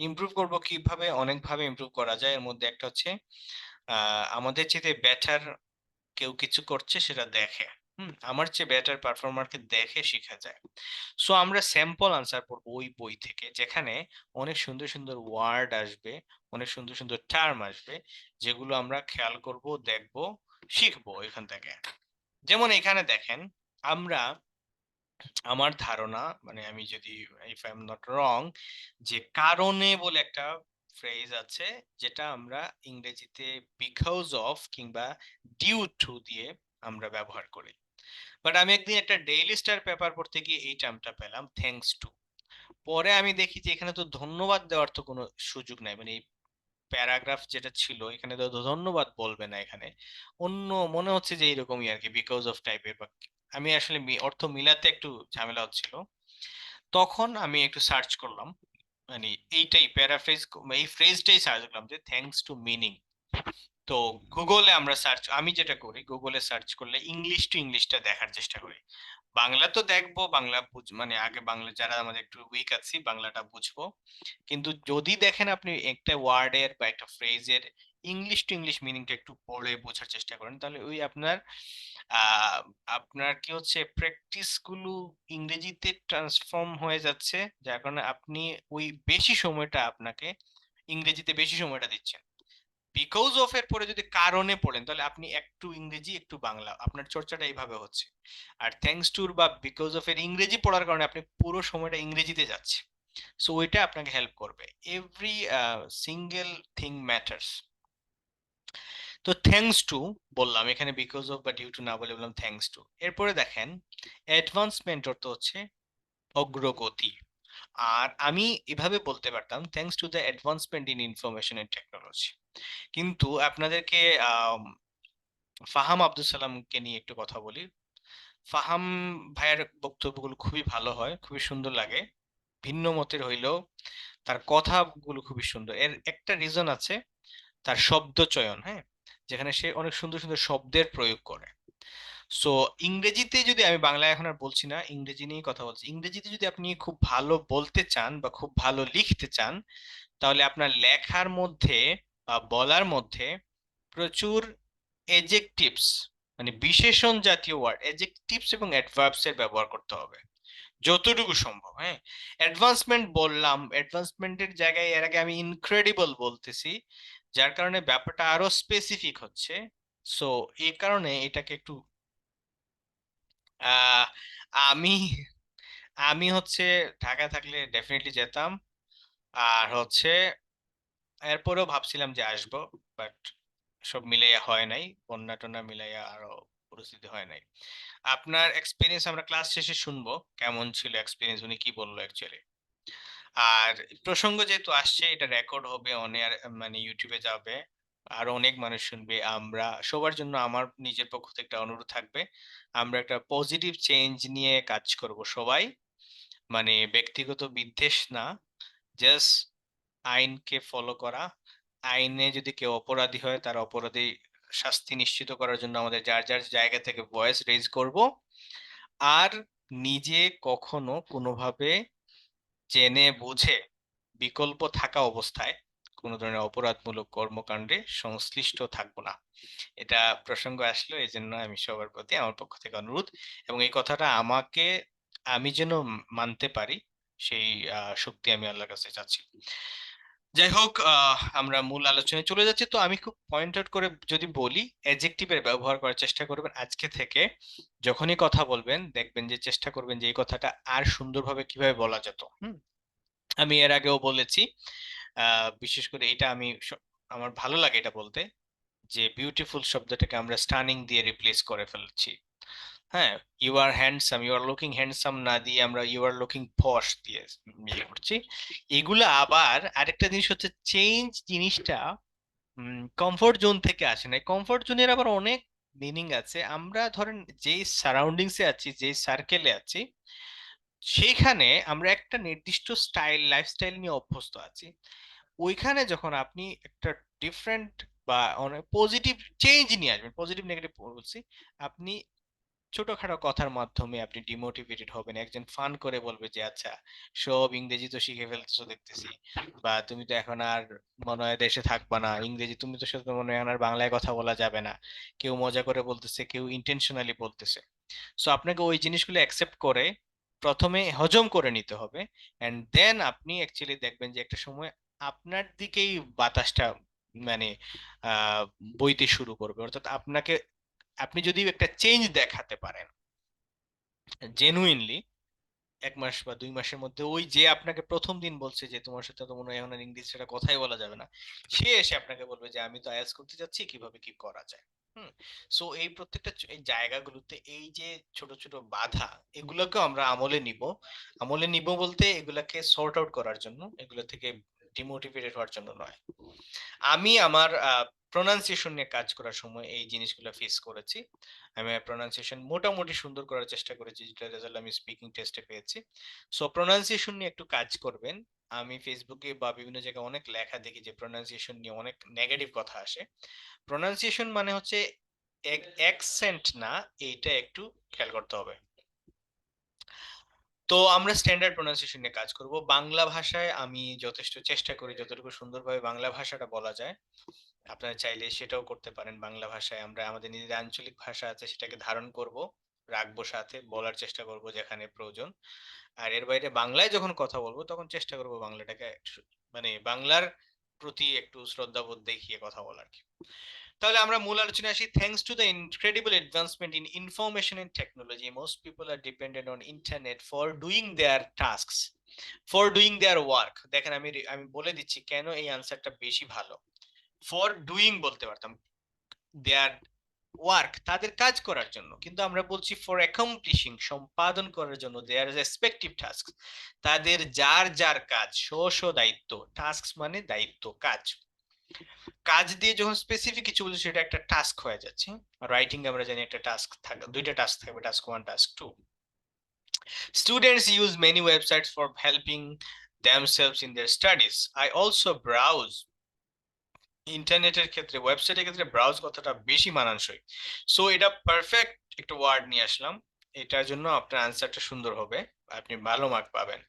ইমপ্রুভ করব কিভাবে? অনেকভাবে ইমপ্রুভ করা যায়। এর মধ্যে একটা হচ্ছে আমাদের চাইতে বেটার কেউ কিছু করছে সেটা দেখে। আমার চেয়ে বেটার পারফর্মারকে দেখে শিখা যায়। সো আমরা স্যাম্পল আনসার পড়বো ওই বই থেকে, যেখানে অনেক সুন্দর সুন্দর ওয়ার্ড আসবে, অনেক সুন্দর সুন্দর টার্ম আসবে, যেগুলো আমরা খেয়াল করব, দেখব, শিখবো এখান থেকে। যেমন এখানে দেখেন, আমরা, আমার ধারণা, মানে আমি যদি, if I am not wrong, যে কারণে বলে একটা ফ্রেজ আছে, যেটা আমরা ইংরেজিতে বিকজ অফ কিংবা ডিউ টু দিয়ে আমরা ব্যবহার করি। বাট আমি একদিন একটা ডেইলি স্টার পেপার পড়তে গিয়ে এই টার্মটা পেলাম, থ্যাঙ্কস টু। পরে আমি দেখি যে এখানে তো ধন্যবাদ দেওয়ার তো কোনো সুযোগ নাই, মানে এই প্যারাগ্রাফ যেটা ছিল এখানে তো ধন্যবাদ বলবে না, এখানে অন্য মনে হচ্ছে যে এরকমই আর কি, বিকজ অফ টাইপের বা, আমি আসলে অর্থ মিলাতে একটু ঝামেলা হচ্ছিল। তখন আমি একটু সার্চ করলাম, মানে এইটাই প্যারাফ্রেজ, এই ফ্রেজটাই সার্চ করলাম যে থ্যাঙ্কস টু মিনিং। তো গুগলে আমরা সার্চ, আমি যেটা করি গুগলে সার্চ করলে ইংলিশ টু ইংলিশটা দেখার চেষ্টা করি। বাংলা তো দেখবো, বাংলা মানে আগে বাংলা যারা আমাদের একটু উইক আছি বাংলাটা বুঝবো, কিন্তু যদি দেখেন আপনি একটা ওয়ার্ডের বা একটা ফ্রেজের ইংলিশ টু ইংলিশ মিনিংটা একটু পড়ে বোঝার চেষ্টা করেন, তাহলে ওই আপনার আহ আপনার কি হচ্ছে, প্র্যাকটিস গুলো ইংরেজিতে ট্রান্সফর্ম হয়ে যাচ্ছে, যার কারণে আপনি ওই বেশি সময়টা আপনাকে ইংরেজিতে বেশি সময়টা দিচ্ছেন। বিকজ অফ এর পরে যদি কারণে পড়েন, তাহলে আপনি একটু ইংরেজি একটু বাংলা, আপনার চর্চাটা এইভাবে হচ্ছে। আর থ্যাঙ্কস টুর বা বিকজ অফ এর ইংরেজি পড়ার কারণে আপনি পুরো সময়টা ইংরেজিতে যাচ্ছে। সো ওইটা আপনাকে হেল্প করবে। Every single thing matters. তো থ্যাঙ্কস টু বললাম, এখানে বিকজ অফ বা ডিউ টু না বলে বললাম থ্যাঙ্কস টু। এরপরে দেখেন, অ্যাডভান্সমেন্ট অর্থ হচ্ছে অগ্রগতি। আর আমি এভাবে বলতে পারতাম, thanks to the advancement in information and technology. কিন্তু আপনাদেরকে ফাহাম আব্দুল সালামকে নিয়ে একটু কথা বলি। ফাহাম ভাইয়ের বক্তব্যগুলো খুবই ভালো হয়, খুবই সুন্দর লাগে। ভিন্ন মতের হইলেও তার কথাগুলো খুবই সুন্দর। এর একটা রিজন আছে, তার শব্দ চয়ন, হ্যাঁ, যেখানে সে অনেক সুন্দর সুন্দর শব্দের প্রয়োগ করে। সো ইংরেজিতে যদি, আমি বাংলায় এখন আর বলছি না, ইংরেজি নিয়ে কথা বলছি, ইংরেজিতে যদি আপনি খুব ভালো বলতে চান বা খুব ভালো লিখতে চান, তাহলে আপনার লেখার মধ্যে বা বলার মধ্যে প্রচুর এজেকটিভস, মানে বিশেষণ জাতীয় ওয়ার্ড, এজেকটিভস এবং অ্যাডভার্বস এর ব্যবহার করতে হবে যতটুকু সম্ভব। হ্যাঁ, অ্যাডভান্সমেন্ট বললাম, অ্যাডভান্সমেন্টের জায়গায় এর আগে আমি ইনক্রেডিবল বলতেছি, যার কারণে ব্যাপারটা আরো স্পেসিফিক হচ্ছে। সো এই কারণে এটাকে একটু আহ আমি আমি হচ্ছে ঢাকায় থাকলে ডেফিনেটলি যেতাম। আর হচ্ছে এরপরেও ভাবছিলাম যে আসবো, বাট সব মিলাইয়া হয় নাই, বন্যা টন্যা মিলাইয়া আরো পরিস্থিতি হয় নাই। আপনার এক্সপিরিয়েন্স আমরা ক্লাস শেষে শুনবো, কেমন ছিল এক্সপিরিয়েন্স, উনি কি বললো অ্যাকচুয়ালি। আর প্রসঙ্গ যেহেতু আসছে, এটা রেকর্ড হবে, অনেক মানে ইউটিউবে যাবে, আরো অনেক মানুষ শুনবে। আমরা সবার জন্য আমার নিজের পক্ষ থেকে একটা অনুরোধ থাকবে, আমরা একটা পজিটিভ চেঞ্জ নিয়ে কাজ করব সবাই, মানে ব্যক্তিগত বিদ্বেষ না, জাস্ট আইনকে ফলো করা। আইনে যদি কেউ অপরাধী হয়, তার অপরাধী শাস্তি নিশ্চিত করার জন্য আমাদের যার যার জায়গা থেকে ভয়েস রেজ করব। আর নিজে কখনো কোনোভাবে জেনে বুঝে বিকল্প থাকা অবস্থায় কোনো ধরনের অপরাধমূলক কর্মকাণ্ডে সংশ্লিষ্ট থাকবো না। এটা প্রসঙ্গ আসলো, এই জন্য আমি সবার প্রতি আমার পক্ষ থেকে অনুরোধ, এবং এই কথাটা আমাকে, আমি যেন মানতে পারি, সেই শক্তি আমি আল্লাহর কাছে চাচ্ছি। যাই হোক, আমরা মূল আলোচনায় চলে যাচ্ছি। তো আমি খুব পয়েন্ট আউট করে যদি বলি, অ্যাডজেক্টিভের ব্যবহার করার চেষ্টা করবেন আজকে থেকে। যখনই কথা বলবেন দেখবেন যে চেষ্টা করবেন যে এই কথাটা আর সুন্দরভাবে কিভাবে বলা যেত। আমি এর আগেও বলেছি, বিশেষ করে এটা আমি আমার ভালো লাগে এটা বলতে, যে বিউটিফুল শব্দটাকে আমরা স্টানিং দিয়ে রিপ্লেস করে ফেলছি। হ্যাঁ, you are handsome, you are looking handsome না দিয়ে আমরা ইউ আর লুকিং পশ দিয়ে ইয়ে করছি। এগুলা আবার আরেকটা জিনিস হচ্ছে, চেঞ্জ জিনিসটা কমফোর্ট জোন থেকে আসে না। কমফোর্ট জোনের আবার অনেক মিনিং আছে। আমরা ধরেন যেই সারাউন্ডিংসে আছি, যেই সার্কেলে আছি, সেইখানে আমরা একটা নির্দিষ্ট স্টাইল, লাইফস্টাইল নিয়ে অভ্যস্ত আছি। ওইখানে যখন আপনি একটা ডিফারেন্ট বা অনেক পজিটিভ চেঞ্জ নিয়ে আসবেন, পজিটিভ নেগেটিভ বলছি, আপনি ছোটখাটো কথার মাধ্যমে আপনি ডিমোটিভেটেড হবেন। একজন ফান করে বলবে যে আচ্ছা, সব ইংরেজি তো শিখে ফেলতেছো দেখতেছি, বা তুমি তো এখন আর মনে হয় দেশে থাকবা না, ইংরেজি তুমি তো শুধু মনে হয় এখন আর বাংলায় কথা বলা যাবে না। কেউ মজা করে বলতেছে, কেউ ইন্টেনশনালি বলতেছে। সো আপনাকে ওই জিনিসগুলো অ্যাকসেপ্ট করে প্রথমে হজম করে নিতে হবে, এন্ড দেন আপনি অ্যাকচুয়ালি দেখবেন যে একটা সময় আপনার দিকেই বাতাসটা মানে আহ বইতে শুরু করবে। অর্থাৎ আপনাকে, আপনি যদি একটা চেঞ্জ দেখাতে পারেন জেনুইনলি, 1 মাস বা 2 মাসের মধ্যে, ওই যে আপনাকে প্রথম দিন বলছে যে তোমার সাথে তো মনে হয় এখন আর ইংলিশ ছাড়া কথাই বলা যাবে না, সে এসে আপনাকে বলবে যে আমি তো আইএলটিএস করতে যাচ্ছি, কিভাবে কি করা যায়। সো এই প্রত্যেকটা এই জায়গাগুলোতে এই যে ছোট ছোট বাধা, এগুলোকে আমরা আমলে নিব। আমলে নিব বলতে এগুলাকে সর্ট আউট করার জন্য, এগুলো থেকে ডিমোটিভেটেড হওয়ার জন্য নয়। আমি আমার প্রোনাউন্সিয়েশন নিয়ে কাজ করার সময় এই জিনিসগুলো ফেস করেছি। আমি প্রোনাউন্সিয়েশন মোটামুটি সুন্দর করার চেষ্টা করেছি, যেটা রেজাল্ট আমি স্পিকিং টেস্টে পেয়েছি। সো প্রোনাউন্সিয়েশন নিয়ে একটু কাজ করবেন। আমি ফেসবুকে বা বিভিন্ন জায়গায় অনেক লেখা দেখি যে প্রোনাউন্সিয়েশন নিয়ে অনেক নেগেটিভ কথা আসে। প্রোনাউন্সিয়েশন মানে হচ্ছে অ্যাকসেন্ট না, এইটা একটু খেয়াল করতে হবে। তো আমরা স্ট্যান্ডার্ড প্রোনাউন্সিয়েশন নিয়ে কাজ করব। বাংলা ভাষায় আমি যথেষ্ট চেষ্টা করি যতটুকু সুন্দরভাবে বাংলা ভাষাটা বলা যায়। আপনারা চাইলে সেটাও করতে পারেন। বাংলা ভাষায় আমরা আমাদের নিজেদের আঞ্চলিক ভাষা আছে, সেটাকে ধারণ করব, রাখবো সাথে, বলার চেষ্টা করব যেখানে প্রয়োজন। আর এর বাইরে বাংলায় যখন কথা বলবো তখন চেষ্টা করব বাংলাটাকে মানে বাংলার প্রতি একটু শ্রদ্ধাবোধ দেখিয়ে কথা বলার কি। তাহলে আমরা মূল আলোচনায় আসি। Thanks to the incredible advancement in information and technology, most people are dependent on internet for doing their tasks, for doing their work. দেখেন, আমি আমি বলে দিচ্ছি কেন এই আনসারটা বেশি ভালো। ফর ডুইং বলতে পারতাম, দেয়ার ওয়ার্ক, তাদের কাজ করার জন্য, কিন্তু আমরা বলছি ফর অ্যাকমপ্লিশিং, সম্পাদন করার জন্য, দেয়ার রেসপেক্টিভ টাস্ক, তাদের যার যার কাজ, স্ব দায়িত্ব। টাস্ক মানে দায়িত্ব, কাজ। কাজ দিয়ে যখন স্পেসিফিক কিছু বলছি সেটা একটা টাস্ক হয়ে যাচ্ছে। রাইটিং আমরা জানি একটা টাস্ক থাকে, দুইটা টাস্ক থাকবে, task 1, task 2। Students use many websites for helping themselves in their studies. I also browse, ইন্টারনেটের ক্ষেত্রে, ওয়েবসাইটের ক্ষেত্রে ব্রাউজ কথাটা বেশি মানানসই। সো এটা পারফেক্ট একটা ওয়ার্ড নিয়ে আসলাম, এটার জন্য আপনার আনসারটা সুন্দর হবে, আপনি ভালো মার্ক পাবেন।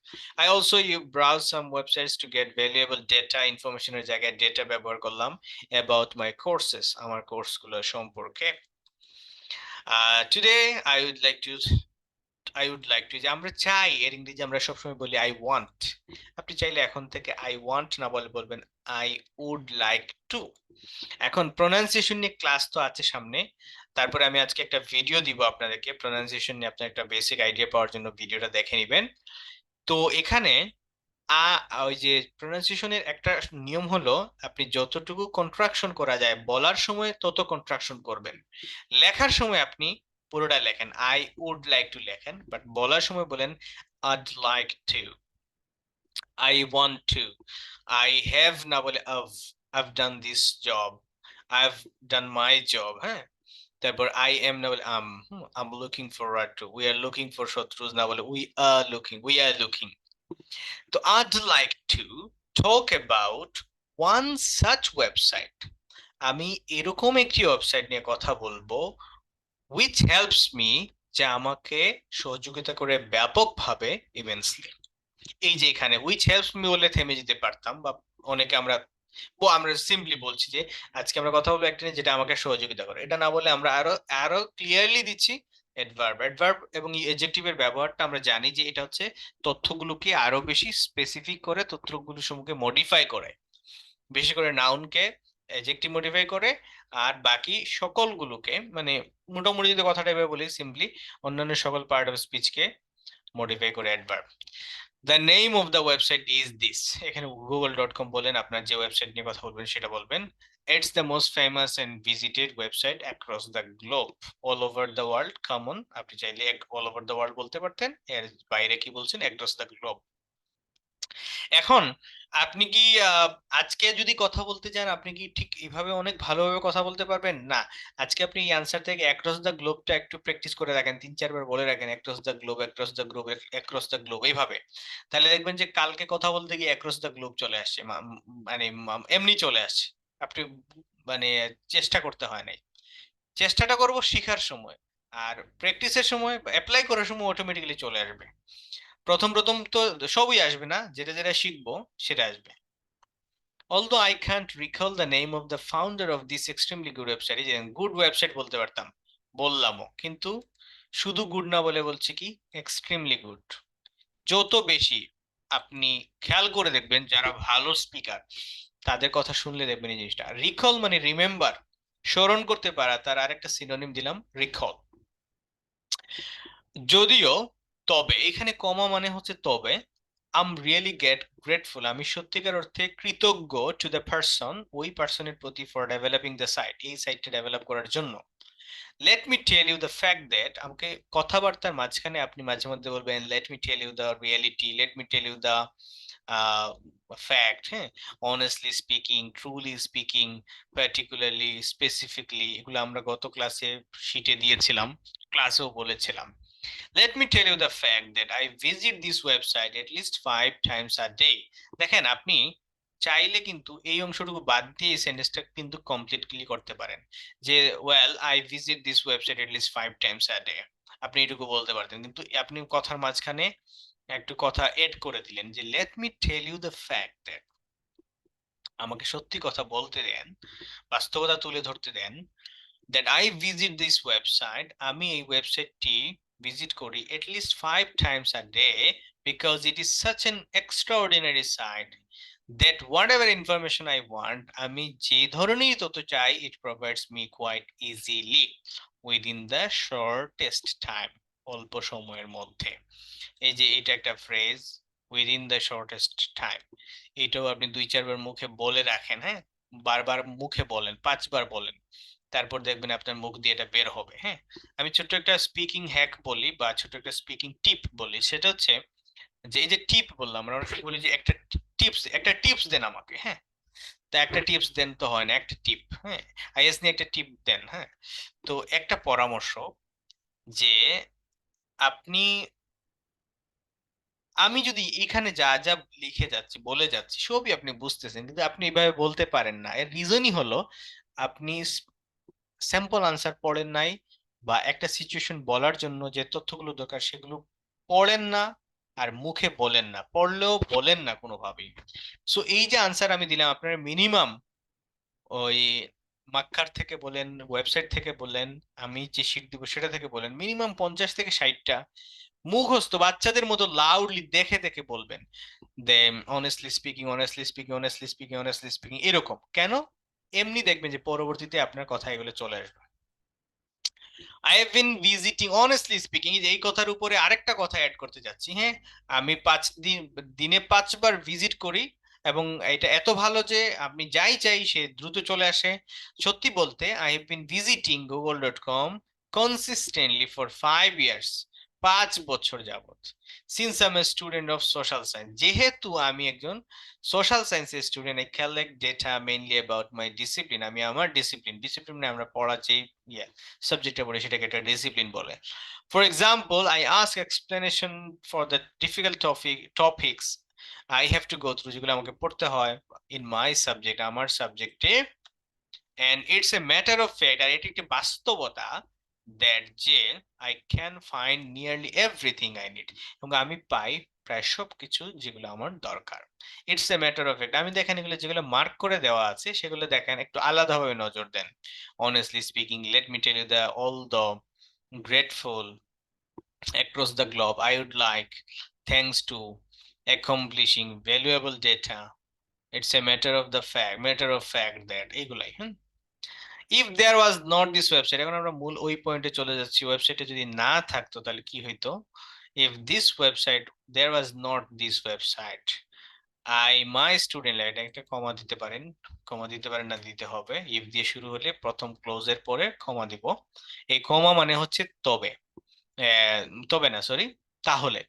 I also you browse some websites to get valuable data, ইনফরমেশনের জায়গায় ডেটা ব্যবহার করলাম, অ্যাবাউট মাই কোর্সেস, আমার কোর্সগুলো সম্পর্কে। Today I would like to, যে আমরা চাই, এর ইংরেজি আমরা সবসময় বলি আই ওয়ান্ট। আপনি চাইলে এখন থেকে আই ওয়ান্ট না বলে বলবেন আই উড লাইক টু। এখন প্রোনাউন্সিয়েশন নিয়ে ক্লাস তো আছে সামনে, তারপরে আমি আজকে একটা ভিডিও দিব আপনাদেরকে প্রোনাউন্সিয়েশন নিয়ে, আপনার একটা বেসিক আইডিয়া পাওয়ার জন্য ভিডিওটা দেখে নেবেন। তো এখানে আ ওই যে প্রোনাউন্সিয়েশনের একটা নিয়ম হলো, আপনি যতটুকু কন্ট্রাকশন করা যায় বলার সময় তত কন্ট্রাকশন করবেন। লেখার সময় আপনি পুরোটা লেখেন, আই উড লাইক টু লেখেন, বাট বলার সময় বলেন I'd like to, I want to, I have না বলে I've done this job, I've done my job। হ্যাঁ, তারপর আই এম না বলে I'm looking forward to, we are looking for শত্রুজ না বলে উই আর লুকিং। তো I'd like to talk about one such website, আমি এরকম একটি ওয়েবসাইট নিয়ে কথা বলবো, which helps me, যা আমাকে সহযোগিতা করে ব্যাপকভাবে ইমেন্সলি। এই যে এখানে which helps me বলে থেমে যেতে পারতাম, বা অনেকে আমরা সিম্পলি বলছি যে আজকে আমরা কথা বলবো একটা নিয়ে যেটা আমাকে সহযোগিতা করে, এটা না বলে আমরা আরো আরো ক্লিয়ারলি দিচ্ছি অ্যাডভার্ব অ্যাডভার্ব এবং এডজেক্টিভের ব্যবহারটা আমরা জানি যে এটা হচ্ছে তথ্যগুলোকে আরো বেশি স্পেসিফিক করে, তথ্যগুলো সমূহকে মডিফাই করে, বেশি করে নাউনকে অ্যাডজেক্টিভ মডিফাই করে, আর বাকি সকলগুলোকে মানে মোটামুটি যদি কথাটা এভাবে বলি সিম্পলি, অন্যান্য সকল পার্ট অফ স্পিচকে মডিফাই করে adverb. The name of the website is this, এখানে google.com বলেন, আপনার যে ওয়েবসাইট নিয়ে কথা বলবেন সেটা বলবেন। It's the most famous and visited website across the globe, all over the world. Common, আপনি চাইলে অল ওভার দ্য ওয়ার্ল্ড বলতে পারতেন, এর বাইরে কি বলছেন, অ্যাক্রস দ্য গ্লোব। এখন আপনি কি আজকে যদি কথা বলতে চান, আপনি কি ঠিক এইভাবে অনেক ভালোভাবে কথা বলতে পারবেন না? আজকে আপনি এই আনসার থেকে অ্যাক্রস দ্য গ্লোবটা একটু প্র্যাকটিস করে রাখেন, 3-4 বার বলে রাখেন, across the globe, across the globe, across the globe, এইভাবে। তাহলে দেখবেন যে কালকে কথা বলতে গিয়ে অ্যাক্রস দ্য গ্লোব চলে আসছে, মানে এমনি চলে আসছে। আপনি মানে চেষ্টা করতে হয় নাই। চেষ্টাটা করব শিখার সময়, আর প্র্যাকটিসের সময়, অ্যাপ্লাই করার সময় অটোমেটিক্যালি চলে আসবে। প্রথম প্রথম তো সবই আসবে না, যেটা যেটা শিখবো সেটা আসবে। Although I can't recall the name of the founder of this extremely good website, এই যে গুড ওয়েবসাইট বলতে পারতাম, বললামও, কিন্তু শুধু গুড না বলে বলছি কি এক্সট্রিমলি গুড। যত বেশি আপনি খেয়াল করে দেখবেন যারা ভালো স্পিকার তাদের কথা শুনলে দেখবেন এই জিনিসটা। রিকল মানে রিমেম্বার, স্মরণ করতে পারা, তার আরেকটা সিনোনিম দিলাম রিকল। যদিও, তবে, এখানে কমা মানে হচ্ছে তবে। আম রিয়েলি গ্রেটফুল, আমি সত্যিকার অর্থে কৃতজ্ঞ টু দ্য পারসন, ওই পার্সনের প্রতি, ফর ডেভেলপিং দ্য সাইট, এই সাইটটা ডেভেলপ করার জন্য। Let me tell you the fact that, আমাকে কথাবার্তার মাঝখানে আপনি মাঝে মধ্যে বলবেন let me tell you the reality, let me tell you the fact, হ্যাঁ, honestly speaking, truly speaking, particularly, specifically, এগুলো আমরা গত ক্লাসে শিটে দিয়েছিলাম, ক্লাসেও বলেছিলাম। Let me tell you the fact that I visit this website at least 5 times a day. দেখেন আপনি চাইলে কিন্তু এই অংশটুকু বাদ দিয়ে এই সেন্টেন্সটা কিন্তু কমপ্লিটলি করতে পারেন, যে well I visit this website at least 5 Times a day. আপনি এটুকু বলতে পারতেন, কিন্তু আপনি কথার মাঝখানে একটু কথা এড করে দিলেন যে let me tell you the fact that, আমাকে সত্যি কথা বলতে দেন, বাস্তবতা তুলে ধরতে দেন, that I visit this website, আমি এই ওয়েবসাইটটি ভিজিট করি at least 5 times a day because it is such an extraordinary site that whatever information I want, আমি যে ধরনের তথ্য চাই, it provides me quite easily within the shortest time, অল্প সময়ের মধ্যে। এই যে এটা একটা phrase, within the shortest time, এটাও আপনি 2-4 বার মুখে বলে রাখেন, হ্যাঁ, বারবার মুখে বলেন, 5 বার বলেন, তারপর দেখবেন আপনার মুখ দিয়ে এটা বের হবে। হ্যাঁ, আমি ছোট্ট একটা স্পিকিং হ্যাক বলি বা ছোট একটা স্পিকিং টিপ বলি, সেটা হচ্ছে যে এই যে টিপ বললাম, আমরা অনেক সময় বলি যে একটা টিপস দেন আমাকে, হ্যাঁ, তা একটা টিপস দেন তো হয় না, একটা টিপ, হ্যাঁ, আইএস নিয়ে একটা টিপ দেন, হ্যাঁ। তো একটা পরামর্শ, যে আপনি, আমি যদি এখানে যা যা লিখে যাচ্ছি, বলে যাচ্ছি, সবই আপনি বুঝতেছেন, কিন্তু আপনি এভাবে বলতে পারেন না, এর রিজনই হলো আপনি স্যাম্পল আনসার পড়েন নাই, বা একটা সিচুয়েশন বলার জন্য যে তথ্যগুলো দরকার সেগুলো পড়েন না, আর মুখে বলেন না, পড়লেও বলেন না কোনোভাবেই। সো এই যে আনসার আমি দিলাম, আপনার মিনিমাম ওই মাক্কার থেকে বলেন, ওয়েবসাইট থেকে বলেন, আমি যে শিট দিব সেটা থেকে বলেন, মিনিমাম 50 থেকে 60টা মুখস্থ বাচ্চাদের মতো লাউডলি দেখে দেখে বলবেন, দে honestly speaking, honestly speaking, honestly speaking, honestly speaking, এরকম কেন, এমনি দেখবেন যে পরবর্তীতে আপনার কথা এগুলো চলে আসবে। I have been visiting, honestly speaking, এই কথার উপরে আরেকটা কথা অ্যাড করতে যাচ্ছি, হ্যাঁ, আমি দিনে 5 বার ভিজিট করি, এবং এটা এত ভালো যে আপনি যাই চাই সে দ্রুত চলে আসে। সত্যি বলতে, I have been visiting google.com consistently for 5 years, 5 বছর যাবত, since I M a student of social science, যেহেতু আমি একজন সোশ্যাল সায়েন্সের student, I collect data mainly about my discipline, আমি আমার ডিসিপ্লিন মানে আমরা পড়া যে সাবজেক্টে পড়ে সেটাকে একটা ডিসিপ্লিন বলে। For example, I ask explanation for the difficult topics I have to go through, যেগুলো আমাকে পড়তে হয় ইন মাই সাবজেক্ট, আমার সাবজেক্টে, and it's a matter of fact, আর এটি একটি বাস্তবতা, দ্যাট যে I can find nearly everything I need, এবং আমি পাই প্রায় সবকিছু যেগুলো আমার দরকার। It's a matter of fact, আমি দেখেন এগুলো যেগুলো মার্ক করে দেওয়া আছে সেগুলো দেখেন, একটু আলাদাভাবে নজর দেন। Honestly speaking, let me tell you the all the grateful, across the globe, I would like, thanks to, accomplishing, valuable data, it's a matter of fact that এগুলাই if there was not this website, এখন আমরা মূল ওই পয়েন্টে চলে যাচ্ছি, ওয়েবসাইটে যদি না থাকতো তাহলে কি হইতো, if this website, there was not this website, I my student, এটা একটা কমা দিতে পারেন, কমা দিতে পারেন না, দিতে হবে, ইফ দিয়ে শুরু হলে প্রথম ক্লোজের পরে কমা দিব, এই কমা মানে হচ্ছে তবে, তবে না সরি, তাহলে,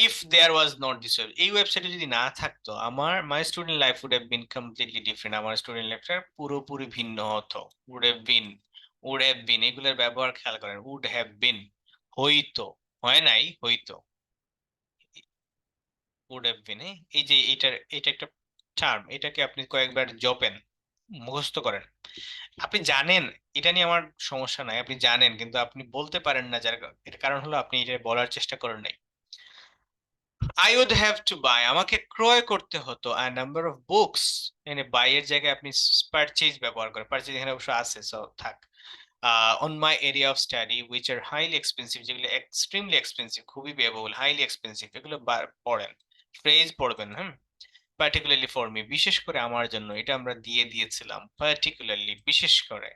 if there was not this web, এই ওয়েবসাইটে যদি না থাকতো, আমার my student life would have been completely different, আমার স্টুডেন্ট লাইফটা পুরোপুরি ভিন্ন হতো, উড হ্যাভ বিন এগুলোর ব্যবহার খেয়াল করেন, উড হ্যাভ বিন, হইতো, হয় নাই, হইতো, উড হ্যাভ বিন, এই যে এটা একটা টার্ম, এটাকে আপনি কয়েকবার জপেন, মুখস্থ করেন, আপনি জানেন, এটা নিয়ে আমার সমস্যা নাই, আপনি জানেন কিন্তু আপনি বলতে পারেন না, যার এর কারণ হলো আপনি এটা বলার চেষ্টা করেন নাই। I would have to buy, আমাকে ক্রয় করতে হতো, আ নাম্বার অফ বুকস, এখানে বাই এর জায়গায় আপনি পারচেজ ব্যবহার করেন, পারচেজ এখানে অবশ্য আছে, সো থাক, on my area of study which are highly expensive, যেগুলো এক্সট্রিমলি এক্সপেন্সিভ, খুবই ব্যয়বহুল, হাইলি এক্সপেন্সিভ, এগুলো পড়েন, ফ্রেজ পড়বেন, হ্যাঁ, পার্টিকুলারলি ফর মি, বিশেষ করে আমার জন্য, এটা আমরা দিয়েছিলাম, পার্টিকুলারলি, বিশেষ করে,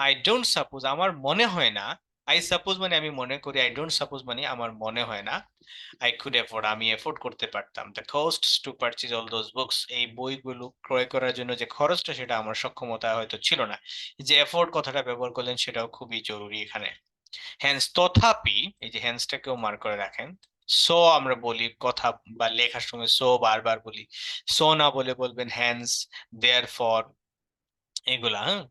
আই ডোন্ট সাপোজ, আমার মনে হয় না, আই সাপোজ মানে আমি মনে করি, আই ডোন্ট সাপোজ মানে আমার মনে হয় না, আই কুড এফোর্ড, আমি এফোর্ড করতে পারতাম, the cost to purchase all those books, এই বইগুলো ক্রয় করার জন্য যে খরচটা, সেটা আমার সক্ষমতা হয়তো ছিল না, যে এফোর্ড কথাটা ব্যবহার করলেন সেটাও খুবই জরুরি এখানে, হ্যান্স, তথাপি, এই যে হ্যান্সটাকেও মার্ক করে রাখেন, সো আমরা বলি কথা বা লেখার সময় সো বারবার বলি, সো না বলে বলবেন হ্যান্স, দেয়ার ফর, এগুলা, হ্যাঁ,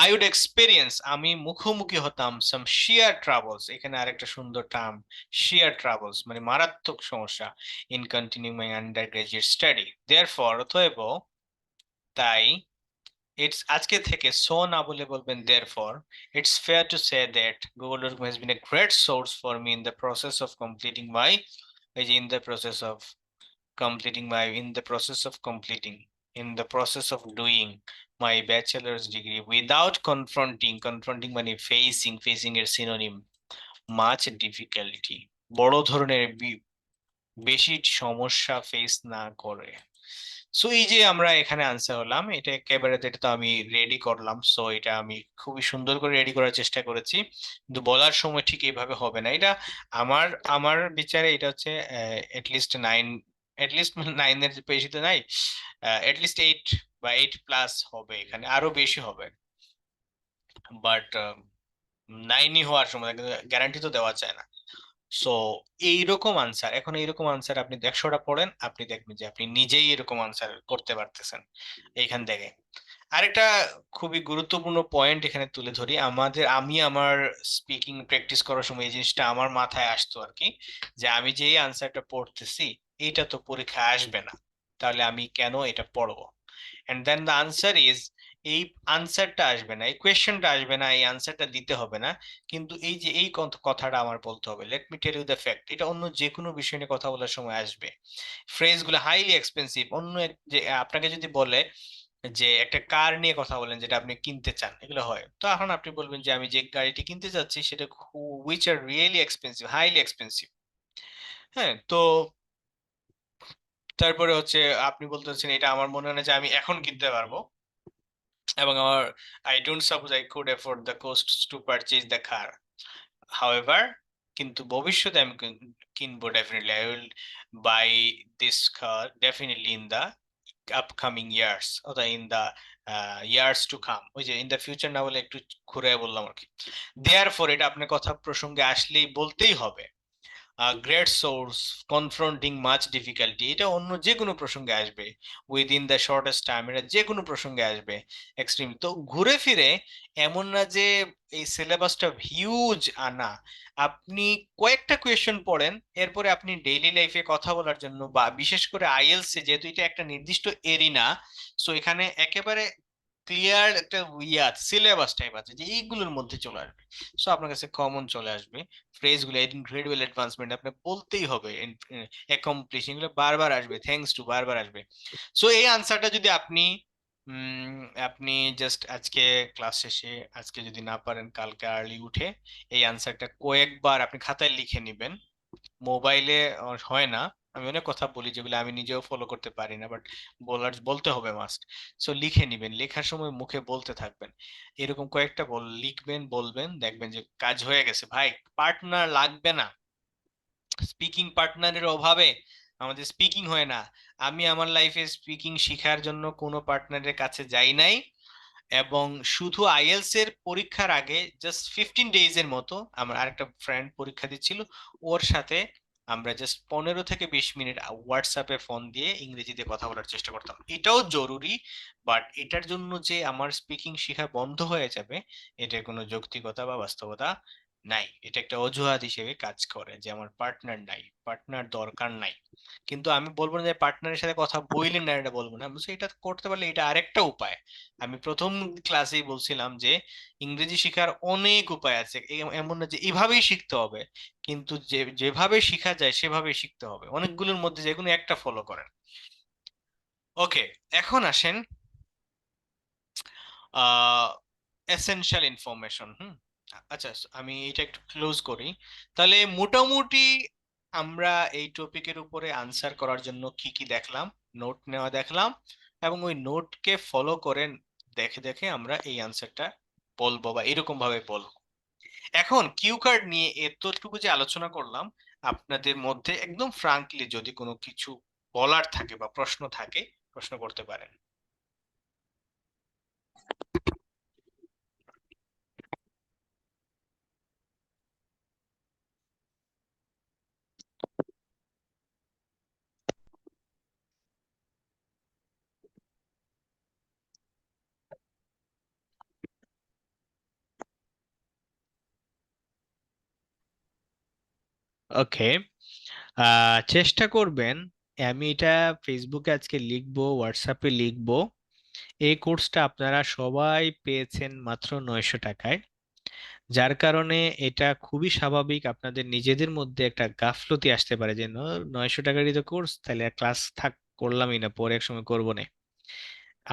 আই উড এক্সপিরিয়েন্স, আমি মুখোমুখি হতাম, সাম শিয়ার ট্রাভেলস, এখানে আরেকটা সুন্দর টার্ম, শিয়ার ট্রাভেলস মানে মারাত্মক সমস্যা, in continue my undergraduate study, therefore, অতএব, তাই, ইটস, আজকে থেকে সো না বলে বলবেন therefore, it's fair to say that Google Document has been a great source for me in the process of completing my, এই যে in the process of completing, in the process of doing my bachelor's degree without confronting মানে facing এর synonym, much difficulty, বড় ধরনের বেশি সমস্যা ফেস না করে। সো এই যে আমরা এখানে আনসার হলাম, এটা একেবারে, এটা তো আমি রেডি করলাম, সো এটা আমি খুবই সুন্দর করে রেডি করার চেষ্টা করেছি, কিন্তু বলার সময় ঠিক এইভাবে হবে না, এটা আমার আমার বিচারে এটা হচ্ছে এটলিস্ট নাইন, এটলিস্ট নাইনের বেশি তো নাই, এটলিস্ট এইট বা এইট প্লাস হবে, এখানে আরো বেশি হবে, বাট নাইনই হওয়ার সময় গ্যারান্টি তো দেওয়া যায় না। সো এইরকম আনসার, এখন এইরকম আনসার আপনি 100টা পড়েন, আপনি দেখবেন যে আপনি নিজেই এরকম আনসার করতে পারতেছেন এইখান থেকে। আরেকটা খুবই গুরুত্বপূর্ণ পয়েন্ট এখানে তুলে ধরি, আমি আমার স্পিকিং প্র্যাকটিস করার সময় এই জিনিসটা আমার মাথায় আসতো আর কি, যে আমি যে আনসারটা পড়তেছি, এইটা তো পরীক্ষায় আসবে না, তাহলে আমি কেন এটা পড়বো, and then the answer is, এই আনসারটা আসবে না, এই কোয়েশ্চেনটা আসবে না, এই আনসারটা দিতে হবে না, কিন্তু এই যে এই কথাটা আমার বলতে হবে, let me tell you the fact, এটা অন্য যে কোনো বিষয় নিয়ে কথা বলার সময় আসবে, ফ্রেজগুলো হাইলি এক্সপেন্সিভ, যে আপনাকে যদি বলে যে একটা কার নিয়ে কথা বলেন যেটা আপনি কিনতে চান, এগুলো হয়, তো এখন আপনি বলবেন যে আমি যে গাড়িটি কিনতে চাচ্ছি সেটা which are really expensive, highly expensive, হ্যাঁ, তো তারপরে হচ্ছে আপনি বলতেছেন এটা আমার মনে হয় না যে আমি এখন কিনতে পারবো, এবং আমার, I don't suppose I could afford the cost to purchase the car, however, কিন্তু ভবিষ্যতে আমি কিনবো, definitely I will buy this car definitely in the upcoming years, অর্থাৎ in the years to come, ওই যে ইন দা ফিউচার না বলে একটু ঘুরে বললাম আর কি, দেয়ার ফর, এটা আপনার কথা প্রসঙ্গে আসলেই বলতেই হবে, গ্রেট সোর্স, কনফ্রন্টিং মাচ ডিফিকাল্টি, এটা অন্য যে কোনো প্রসঙ্গে আসবে, উইদিন দ্য শর্টেস্ট টাইম, এটা যে কোনো প্রসঙ্গে আসবে, এক্সট্রিম, তো ঘুরে ফিরে এমন না যে এই সিলেবাসটা হিউজ আনা, আপনি কয়েকটা কোয়েশ্চেন পড়েন, এরপরে আপনি ডেইলি লাইফে কথা বলার জন্য বা বিশেষ করে আইএলস এ, যেহেতু এটা একটা নির্দিষ্ট এরিনা, সো এখানে একেবারে ক্লিয়ার একটা সিলেবাস টাইপ আছে যে এইগুলোর মধ্যে চলে আসবে, সো আপনার কাছে কমন চলে আসবে, ফ্রেজগুলো, ইনক্রেডিবল অ্যাডভান্সমেন্ট আপনি বলতেই হবে, অ্যাকমপ্লিশ, এগুলো বারবার আসবে, থ্যাঙ্কস টু বারবার আসবে, সো এই আনসারটা যদি আপনি উম, আপনি জাস্ট আজকে ক্লাস শেষে, আজকে যদি না পারেন কালকে আর্লি উঠে এই আনসারটা কয়েকবার আপনি খাতায় লিখে নিবেন। মোবাইলে হয় না। আমি অনেক কথা বলি যেগুলো আমি নিজেও ফলো করতে পারি না, বাট বলতে হবে মাস্ট। সো লিখে নিবেন, লেখার সময় মুখে বলতে থাকবেন। এরকম কয়েকটা লিখবেন, বলবেন, দেখবেন যে কাজ হয়ে গেছে ভাই। পার্টনার লাগবে না, স্পিকিং পার্টনারের অভাবে আমাদের স্পিকিং হয় না। আমি আমার লাইফে স্পিকিং শেখার জন্য কোনো পার্টনারের কাছে যাই নাই। এবং শুধু আইএলস এর পরীক্ষার আগে জাস্ট 15 ডেজ এর মতো আমার আরেকটা ফ্রেন্ড পরীক্ষা দিচ্ছিল, ওর সাথে আমরা জাস্ট 15 থেকে 20 মিনিট হোয়াটসঅ্যাপে ফোন দিয়ে ইংরেজিতে কথা বলার চেষ্টা করতাম। এটাও জরুরি, বাট এটার জন্য যে আমার স্পিকিং শেখা বন্ধ হয়ে যাবে, এটার কোনো যৌক্তিকতা বা বাস্তবতা নাই। এটা একটা অজুহাত হিসেবে কাজ করে যে আমার পার্টনার নাই, পার্টনার দরকার নাই। কিন্তু আমি বলবো না যে পার্টনারের সাথে কথা বইলেন না, এটা বলবো না, আমি বলছি এটা করতে পারলে এটা আরেকটা উপায়। আমি প্রথম ক্লাসেই বলছিলাম যে ইংরেজি শেখার অনেক উপায় আছে, এমন না যে এভাবেই শিখতে হবে। কিন্তু যেভাবে শেখা যায় সেভাবেই শিখতে হবে, অনেকগুলোর মধ্যে যে কোনো একটা ফলো করেন। ওকে, এখন আসেন আহ এসেনশিয়াল ইনফরমেশন। আচ্ছা, আমি এটা একটু ক্লোজ করি। তাহলে মোটামুটি আমরা এই টপিকের উপরে আনসার করার জন্য কি কি দেখলাম, নোট নেওয়া দেখলাম, এবং ওই নোটকে ফলো করে দেখে দেখে আমরা এই আনসারটা বলবো বা এরকম ভাবে বলবো। এখন কিউ কার্ড নিয়ে এতটুকু যে আলোচনা করলাম, আপনাদের মধ্যে একদম ফ্রাঙ্কলি যদি কোনো কিছু বলার থাকে বা প্রশ্ন থাকে, প্রশ্ন করতে পারেন। ওকে, চেষ্টা করবেন। আমি এটা ফেসবুকে আজকে লিখবো, হোয়াটসঅ্যাপে লিখবো। এই কোর্সটা আপনারা সবাই পেয়েছেন মাত্র 900 টাকায়। যার কারণে এটা খুবই স্বাভাবিক আপনাদের নিজেদের মধ্যে একটা গাফলতি আসতে পারে যে 900 টাকারই তো কোর্স, তাহলে আর ক্লাস থাক, করলামই না, পরে এক সময় করবো না।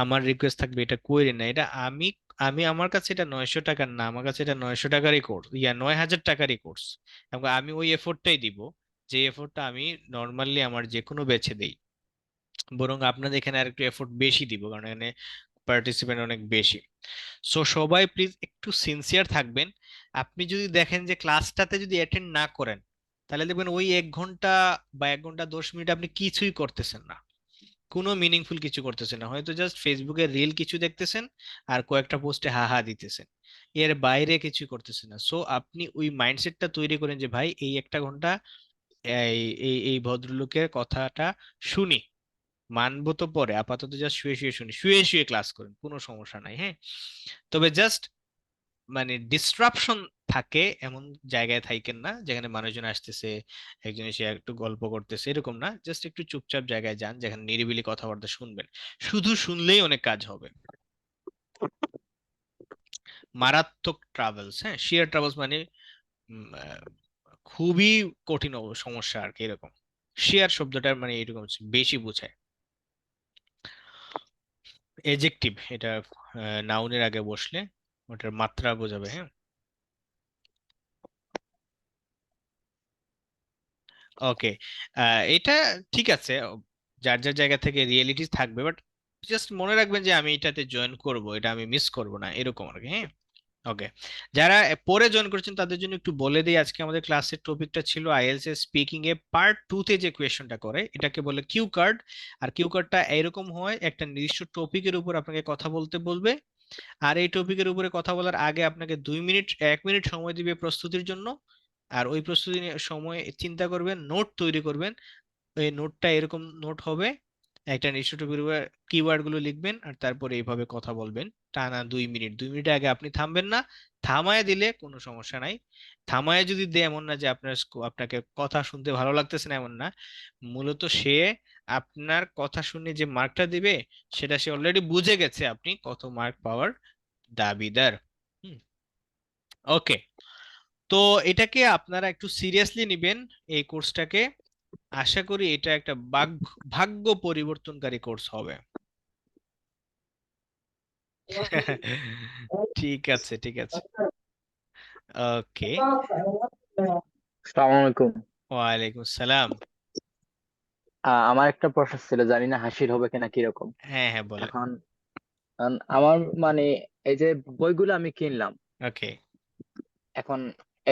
আমার রিকোয়েস্ট থাকবে এটা কইরেন না। এটা আমি আমি আমার কাছে এটা 900 টাকার না, আমার কাছে এটা 900 টাকারই কোর্স, 9,000 টাকারই কোর্স। এবং আমি ওই এফোর্টটাই দিব যে এফোর্টটা আমি নর্মালি আমার যে কোনো ব্যাচে দেই। বরং আপনাদের এখানে আর একটু এফোর্ট বেশি দিব, কারণ এখানে পার্টিসিপেন্ট অনেক বেশি। সো সবাই প্লিজ একটু সিনসিয়ার থাকবেন। আপনি যদি দেখেন যে ক্লাসটাতে যদি অ্যাটেন্ড না করেন, তাহলে দেখবেন ওই 1 ঘন্টা বা 1 ঘন্টা 10 মিনিট আপনি কিছুই করতেছেন না, কোনো মিনিংফুল কিছু করতেছেন না, হয়তো জাস্ট ফেসবুকে রিল কিছু দেখতেছেন আর কয়েকটা পোস্টে হা হা দিতেছেন, এর বাইরে কিছু করতেছেন না। সো আপনি ওই মাইন্ডসেটটা তৈরি করেন যে ভাই এই 1 ঘন্টা এই এই এই ভদ্রলোকের কথাটা শুনি, মানবো তো পরে, আপাতত জাস্ট শুয়ে শুয়ে শুনি, শুয়ে শুয়ে ক্লাস করেন, কোনো সমস্যা নাই, হ্যাঁ। তবে জাস্ট মানে ডিসট্রাপশন থাকে এমন জায়গায় থাকেন না যেখানে মানুষজন আসতেছে, একজন এসে একটু গল্প করতেছে, এরকম না। জাস্ট একটু চুপচাপ জায়গায় যান যেখানে নিরিবিলি কথাবার্তা শুনবেন, শুধু শুনলেই অনেক কাজ হবে। মারাত্মক ট্রাভেলস, হ্যাঁ, শিয়ার ট্রাভেলস মানে উম, আহ, খুবই কঠিন সমস্যা আর কি, এরকম। শিয়ার শব্দটার মানে এরকম হচ্ছে, বেশি বোঝায়। এজেক্টিভ এটা নাউনের আগে বসলে ওটার মাত্রা বোঝাবে, হ্যাঁ। ওকে, এটা ঠিক আছে, যার যার জায়গা থেকে রিয়েলিটি থাকবে, বাট জাস্ট মনে রাখবেন যে আমি এটাতে জয়েন করব, এটা আমি মিস করব না, এরকম আর কি, হ্যাঁ। ওকে, যারা পরে জয়েন করেছেন তাদের জন্য একটু বলে দিই, আজকে আমাদের ক্লাসের টপিকটা ছিল আইএলটিএস এর স্পিকিং এ পার্ট 2 তে যে কোয়েশ্চনটা করে এটাকে বলে কিউ কার্ড। আর কিউ কার্ডটা এরকম হয়, একটা নির্দিষ্ট টপিকের উপর আপনাকে কথা বলতে বলবে, আর এই টপিকের উপরে কথা বলার আগে আপনাকে 2 মিনিট 1 মিনিট সময় দিবে প্রস্তুতির জন্য। আর ওই প্রস্তুতি সময় চিন্তা করবেন, নোট তৈরি করবেন। এই নোটটা এরকম নোট হবে, একটা নির্দিষ্ট টপিকের উপর কিওয়ার্ড গুলো লিখবেন আর তারপরে এইভাবে কথা বলবেন টানা 2 মিনিট। 2 মিনিটের আগে আপনি থামবেন না, থামায় দিলে কোনো সমস্যা নাই। থামায় যদি দেয়, এমন না যে আপনাকে কথা শুনতে ভালো লাগতেছে না, এমন না। মূলত সে আপনার কথা শুনে যে মার্কটা দিবে, সেটা সে অলরেডি বুঝে গেছে আপনি কত মার্ক পাওয়ার দাবিদার। হুম, ওকে। তো এটাকে আপনারা একটু সিরিয়াসলি নিবেন, এই কোর্সটাকে। আশা করি এটা একটা ভাগ্য পরিবর্তনকারী কোর্স হবে। ঠিক আছে, ঠিক আছে। ওকে। আসসালামু আলাইকুম। ওয়ালাইকুম আসসালাম। আমার একটা প্রশ্ন ছিল, জানি না হাসির হবে কিনা কিরকম। হ্যাঁ হ্যাঁ, বলেন। এখন আমার মানে এই যে বইগুলো আমি কিনলাম, ওকে। এখন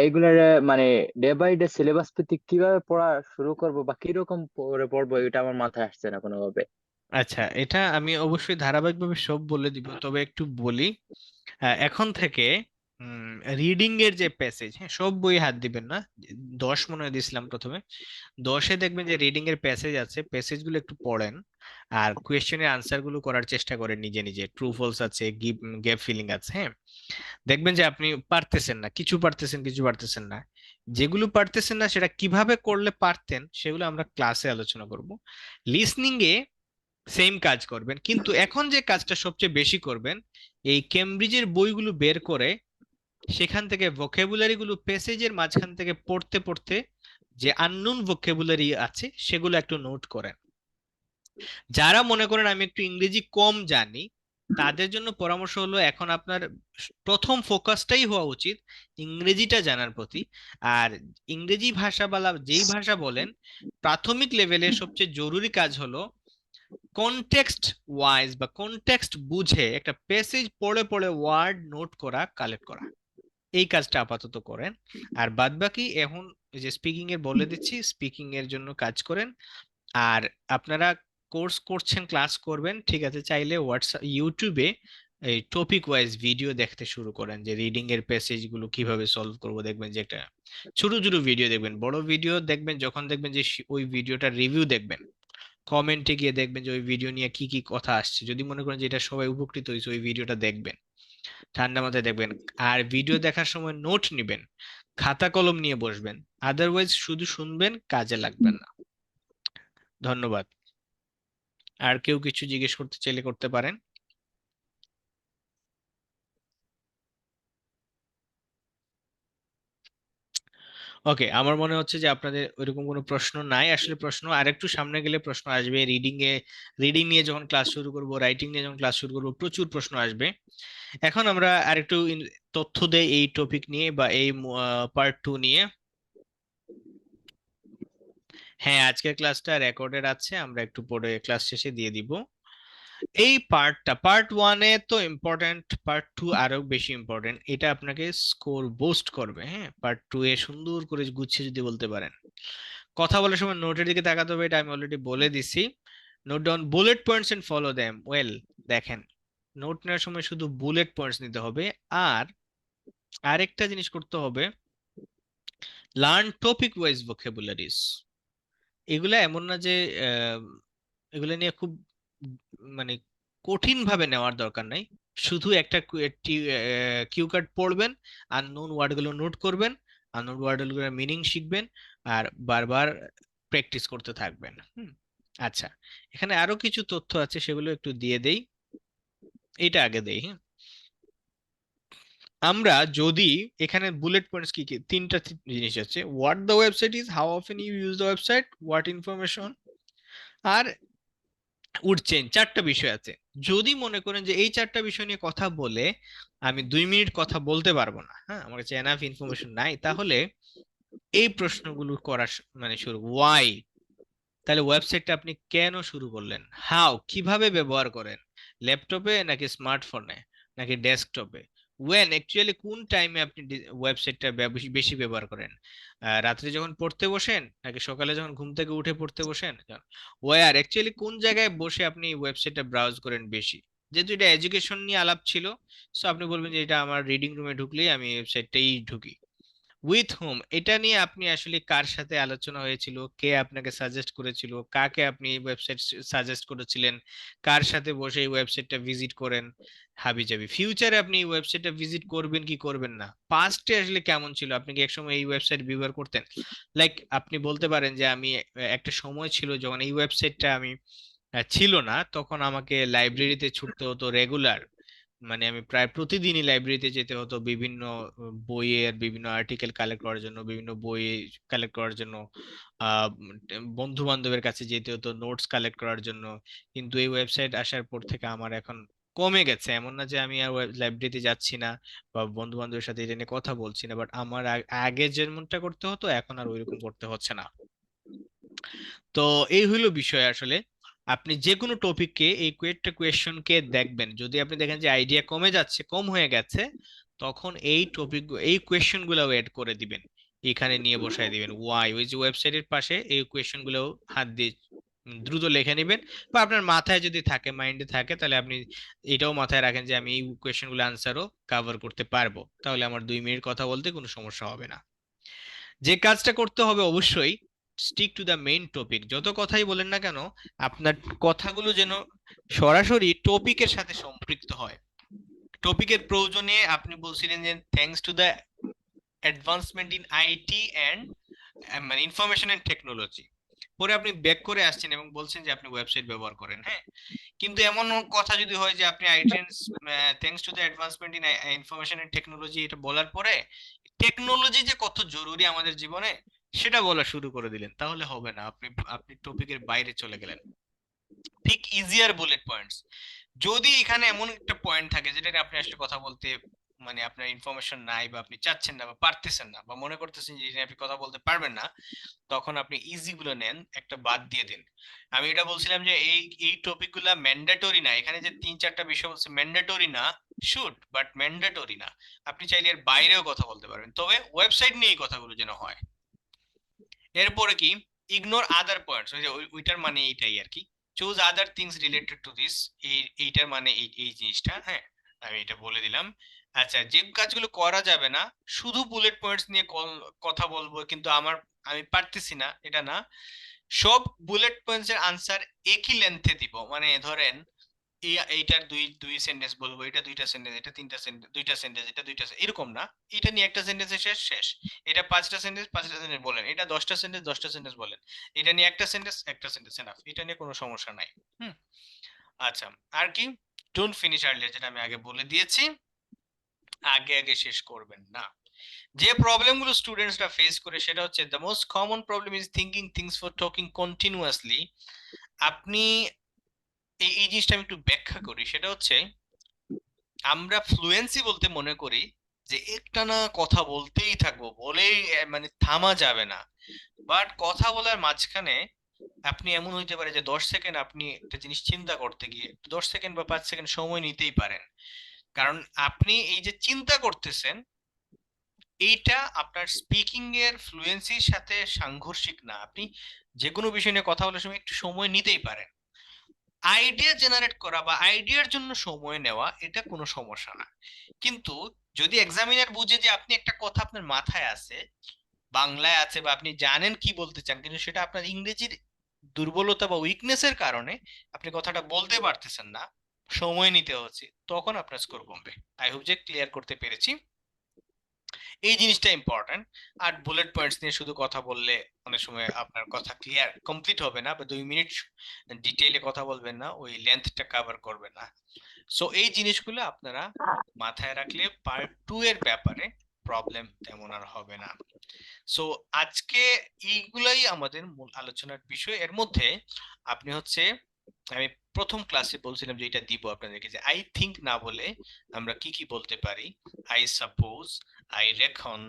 এইগুলার মানে ডে বাই ডে সিলেবাস ভিত্তিক কিভাবে পড়া শুরু করব বা কিরকম পড়ে পড়বো, এটা আমার মাথায় আসছে না কোনোভাবে। আচ্ছা, এটা আমি অবশ্যই ধারাবাহিকভাবে সব বলে দিব, তবে একটু বলি। এখন থেকে রিডিং এর যে প্যাসেজ, হ্যাঁ, সব বই হাত দিবেন না। 10 মনে হয় দিছিলাম প্রথমে। 10-এ দেখবেন যে রিডিং এর প্যাসেজ আছে, প্যাসেজ গুলো একটু পড়েন। আর কোয়েশ্চেনের আনসার গুলো করার চেষ্টা করেন নিজে নিজে। ট্রু ফলস আছে, গ্যাপ ফিলিং আছে, হ্যাঁ। দেখবেন যে আপনি পারতেছেন না, কিছু পারতেছেন, কিছু পারতেছেন না। যেগুলো পারতেছেন না সেটা কিভাবে করলে পারতেন সেগুলো আমরা ক্লাসে আলোচনা করব। লিসনিং এ সেম কাজ করবেন, কিন্তু এখন যে কাজটা সবচেয়ে বেশি করবেন, এই কেমব্রিজের বইগুলো বের করে সেখান থেকে ভোকাবুলারি গুলো প্যাসেজের মাঝখান থেকে পড়তে পড়তে যে আননোন ভোকাবুলারি আছে সেগুলো একটু নোট করেন। যারা মনে করেন আমি একটু ইংরেজি কম জানি, তাদের জন্য পরামর্শ হলো এখন আপনার প্রথম ফোকাসটাই হওয়া উচিত ইংরেজিটা জানার প্রতি। আর ইংরেজি ভাষা বলা যেই ভাষা বলেন, প্রাথমিক লেভেলে সবচেয়ে জরুরি কাজ হলো কনটেক্সট ওয়াইজ বা কনটেক্সট বুঝে একটা প্যাসেজ পড়ে পড়ে ওয়ার্ড নোট করা, কালেক্ট করা। এই কাজটা আপাতত করেন। আর বাদবাকি এখন এই যে স্পিকিং এর বলে দিচ্ছি, স্পিকিং এর জন্য কাজ করেন। আর আপনারা কোর্স করছেন, ক্লাস করবেন, ঠিক আছে, চাইলে হোয়াটসঅ্যাপ ইউটিউবে এই টপিক ওয়াইজ ভিডিও দেখতে শুরু করেন, যে রিডিং এর প্যাসেজ গুলো কিভাবে সলভ করব। দেখবেন যে একটা ছোট ছোট ভিডিও দেখবেন, বড় ভিডিও দেখবেন যখন দেখবেন যে ওই ভিডিওটার রিভিউ দেখবেন, কমেন্টে গিয়ে দেখবেন যে ওই ভিডিও নিয়ে কি কি কথা আসছে। যদি মনে করেন যে এটা সবাই উপকৃত হয়েছে, ওই ভিডিওটা দেখবেন, ঠান্ডা মাথায় দেখবেন। আর ভিডিও দেখার সময় নোট নিবেন, খাতা কলম নিয়ে বসবেন। আদারওয়াইজ শুধু শুনবেন, কাজে লাগবেন না। ধন্যবাদ। আর কেউ কিছু জিজ্ঞেস করতে চাইলে করতে পারেন। ওকে, আমার মনে হচ্ছে যে আপনাদের ওইরকম কোনো প্রশ্ন নাই। আসলে প্রশ্ন আরেকটু সামনে গেলে প্রশ্ন আসবে। রিডিং নিয়ে যখন ক্লাস শুরু করব, রাইটিং নিয়ে যখন ক্লাস শুরু করব, প্রচুর প্রশ্ন আসবে। এখন আমরা আরেকটু তথ্য দেই এই টপিক নিয়ে বা এই পার্ট 2 নিয়ে। হ্যাঁ, আজকের ক্লাসটা রেকর্ডেড আছে, আমরা একটু পরে ক্লাস শেষে দিয়ে দিব। এই পার্ট 1-এ তো ইম্পর্টেন্ট, পার্ট 2 আরো বেশি ইম্পর্টেন্ট। এটা আপনাকে স্কোর বুস্ট করবে। হ্যাঁ, পার্ট 2-এ সুন্দর করে গুছিয়ে যদি বলতে পারেন। কথা বলার সময় নোটের দিকে তাকাতে হবে, এটা আমি অলরেডি বলে দিছি। Note down bullet points and follow them well. দেখেন, নোট নেওয়ার সময় শুধু বুলেট পয়েন্টস নিতে হবে। আর আরেকটা জিনিস করতে হবে, লার্ন টপিক ওয়াইজ ভোকাবুলারিজ। এগুলা এমন না যে আহ, এগুলা নিয়ে খুব মানে কঠিন ভাবে নেওয়ার দরকার নাই। শুধু একটা কিউ কার্ড পড়বেন, আননোন ওয়ার্ড গুলো নোট করবেন, আননোন ওয়ার্ড গুলোর মিনিং শিখবেন, আর বারবার প্র্যাকটিস করতে থাকবেন। আচ্ছা, এখানে আরো কিছু তথ্য আছে, সেগুলো একটু দিয়ে দেই। এটা আগে দেই, হ্যাঁ। আমরা যদি এখানে বুলেট পয়েন্টস কি কি, তিনটা জিনিস আছে: what the website is, how often you use the website, what information, আর উড চেঞ্জ। চারটা বিষয় আছে। যদি মনে করেন যে এই চারটা বিষয় নিয়ে কথা বলে আমি 2 মিনিট কথা বলতে পারবো না, হ্যাঁ, আমার কাছে এনাফ ইনফরমেশন নাই, তাহলে এই প্রশ্নগুলো করা মানে শুরু। ওয়াই, তাহলে ওয়েবসাইটটা আপনি কেন শুরু করলেন? হাউ, কিভাবে ব্যবহার করেন, ল্যাপটপে নাকি স্মার্টফোনে নাকি ডেস্কটপে? ওয়েন, অ্যাকচুয়ালি কোন টাইমে আপনি ওয়েবসাইটটা বেশি বেশি ব্যবহার করেন? রাত্রে যখন পড়তে বসেন নাকি সকালে যখন ঘুম থেকে উঠে পড়তে বসেন? ওয়ার, অ্যাকচুয়ালি কোন জায়গায় বসে আপনি ওয়েবসাইটটা ব্রাউজ করেন বেশি? যেহেতু এটা এডুকেশন নিয়ে আলাপ ছিল, সো আপনি বলবেন যে এটা আমার রিডিং রুমে ঢুকলেই আমি ওয়েবসাইটটাই ঢুকি। উইথ হোম, এটা নিয়ে আপনি আসলে কার সাথে আলোচনা হয়েছিল, কে আপনাকে সাজেস্ট করেছিল, কাকে আপনি এই ওয়েবসাইট সাজেস্ট করেছিলেন, কার সাথে বসে এই ওয়েবসাইটটা ভিজিট করেন? হাবিজাবি। ফিউচারে আপনি এই ওয়েবসাইটটা ভিজিট করবেন কি করবেন না? পাস্টে আসলে কেমন ছিল, আপনি কি একসময় এই ওয়েবসাইট ব্যবহার করতেন? লাইক আপনি বলতে পারেন যে আমি একটা সময় ছিল যখন এই ওয়েবসাইটটা আমি ছিল না, তখন আমাকে লাইব্রেরিতে ছুটতে হতো রেগুলার। মানে আমি প্রায় প্রতিদিনই লাইব্রেরিতে যেতে হতো বিভিন্ন বইয়ের বিভিন্ন আর্টিকেল কালেক্ট করার জন্য, বিভিন্ন বই কালেক্ট করার জন্য, বন্ধু বান্ধবের কাছে যেতে হতো নোটস কালেক্ট করার জন্য। কিন্তু এই ওয়েবসাইট আসার পর থেকে আমার এখন কমে গেছে, এমন না যে আমি আর লাইব্রেরিতে যাচ্ছি না বা বন্ধু বান্ধবের সাথে এটা নিয়ে কথা বলছি না, বাট আমার আগে যেমনটা করতে হতো এখন আর ওইরকম করতে হচ্ছে না। তো এই হইলো বিষয় আসলে। আপনি যে কোনো টপিককে এই কয়েকটা কোয়েশ্চনকে দেখবেন, যদি আপনি দেখেন যে আইডিয়া কমে যাচ্ছে, কম হয়ে গেছে, তখন এই টপিক এই কোয়েশ্চন গুলো এড করে দিবেন, এখানে নিয়ে বসায় দিবেন ওয়াই, ওই যে ওয়েবসাইটের পাশে এই কোয়েশ্চন গুলো হাত দিয়ে দ্রুত লিখে নেবেন। বা আপনার মাথায় যদি থাকে, মাইন্ডে থাকে, তাহলে আপনি এটাও মাথায় রাখেন যে আমি এই কোয়েশ্চন গুলো আনসারও কভার করতে পারবো, তাহলে আমার 2 মিনিট কথা বলতে কোনো সমস্যা হবে না। যে কাজটা করতে হবে অবশ্যই, stick to the main topic. যত কথাই বলেন না কেন, আপনার কথাগুলো যেন সরাসরি টপিকের সাথে সম্পৃক্ত হয়। টপিকের প্রয়োজনে আপনি বলছিলেন যে thanks to the advancement in IT and মানে ইনফরমেশন এন্ড টেকনোলজি, পরে আপনি ব্যাক করে আসছেন এবং বলছেন যে আপনি ওয়েবসাইট ব্যবহার করেন, হ্যাঁ। কিন্তু এমন কথা যদি হয় যে আপনি IT thanks to the advancement in information and technology এটা বলার পরে টেকনোলজি যে কত জরুরি আমাদের জীবনে সেটা বলা শুরু করে দিলেন, তাহলে হবে না, আপনি আপনি টপিকের বাইরে চলে গেলেন। ঠিক ইজিয়ার বুলেট পয়েন্টস, যদি এখানে এমন একটা পয়েন্ট থাকে যেটা নিয়ে আপনি আসলে কথা বলতে মানে আপনার ইনফরমেশন নাই, বা আপনি চাচ্ছেন না বা পারতেছেন না বা মনে করতেছেন যে এটা নিয়ে আপনি কথা বলতে পারবেন না, তখন আপনি ইজি গুলো নেন, একটা বাদ দিয়ে দিন। আমি এটা বলছিলাম যে এই টপিক গুলা ম্যান্ডেটরি না, এখানে যে 3-4টা বিষয় বলছে ম্যান্ডেটরি না, শুড বাট ম্যান্ডেটরি না। আপনি চাইলে এর বাইরেও কথা বলতে পারবেন, তবে ওয়েবসাইট নিয়ে এই কথাগুলো যেন হয়। এরপরে কি, ইগনোর আদার পয়েন্টস, ওই যে ওইটার মানে এইটাই আর কি। Choose other things related to this, এইটার মানে এই জিনিসটা, হ্যাঁ। আমি এটা বলে দিলাম। আচ্ছা, যে কাজগুলো করা যাবে না, শুধু বুলেট পয়েন্টস নিয়ে কথা বলবো কিন্তু আমি পারতেছি না, এটা না। সব বুলেট পয়েন্টস এর আনসার একই লেন্থে দিব, মানে ধরেন এইটার দুই দুই সেন্টেন্স বলবো, এটা দুইটা সেন্টেন্স, এটা তিনটা সেন্টেন্স, দুইটা সেন্টেন্স, এটা দুইটা এরকম না। এটা নিয়ে একটা সেন্টেন্সে শেষ শেষ, এটা 5টা সেন্টেন্স 5টা সেন্টেন্স বলেন, এটা 10টা সেন্টেন্স 10টা সেন্টেন্স বলেন, এটা নিয়ে একটা সেন্টেন্স এনাফ, এটা নিয়ে কোনো সমস্যা নাই। হুম। আচ্ছা, আর কি, ডোন্ট ফিনিশ আর্লিয়ার, যেটা আমি আগে বলে দিয়েছি, আগে আগে শেষ করবেন না। যে প্রবলেমগুলো স্টুডেন্টসরা ফেস করে সেটা হচ্ছে the most common problem is thinking things for talking continuously. আপনি এই জিনিসটা আমি একটু ব্যাখ্যা করি, সেটা হচ্ছে আমরা ফ্লুয়েন্সি বলতে মনে করি যে একটানা কথা বলতেই থাকবো, বলেই মানে থামা যাবে না। বাট কথা বলার মাঝখানে আপনি এমন হইতে পারে যে 10 সেকেন্ড আপনি একটা জিনিস চিন্তা করতে গিয়ে 10 সেকেন্ড বা 5 সেকেন্ড সময় নিতেই পারেন। কারণ আপনি এই যে চিন্তা করতেছেন, এইটা আপনার স্পিকিং এর ফ্লুয়েন্সির সাথে সাংঘর্ষিক না। আপনি যে কোনো বিষয় নিয়ে কথা বলার সময় একটু সময় নিতেই পারেন। আইডিয়া জেনারেট করা বা আইডিয়ার জন্য সময় নেওয়া এটা কোনো সমস্যা না। কিন্তু যদি এক্সামিনার বুঝে যে আপনি একটা কথা আপনার মাথায় আছে, বাংলায় আছে, বা আপনি জানেন কি বলতে চান, কিন্তু সেটা আপনার ইংরেজির দুর্বলতা বা উইকনেসের কারণে আপনি কথাটা বলতে পারতেছেন না, সময় নিতে হচ্ছে, তখন আপনার স্কোর কমবে। আই হোপ যে ক্লিয়ার করতে পেরেছি, এই জিনিসটা ইম্পর্ট্যান্ট। আর বুলেট পয়েন্টস নিয়ে শুধু কথা বললে অনেক সময় আপনার কথা ক্লিয়ার কমপ্লিট হবে না, বা 2 মিনিট ডিটেইলে কথা বলবেন না, ওই লেন্থটা কভার করবে না। সো এই জিনিসগুলো আপনারা মাথায় রাখলে পার্ট 2 এর ব্যাপারে প্রবলেম তেমন আর হবে না। সো আজকে এইগুলাই আমাদের মূল আলোচনার বিষয়। এর মধ্যে আপনি হচ্ছে, আমি প্রথম ক্লাসে বলছিলাম যে এটা দিব আপনাদেরকে, যে আই থিংক না বলে আমরা কি কি বলতে পারি। I suppose, I recon,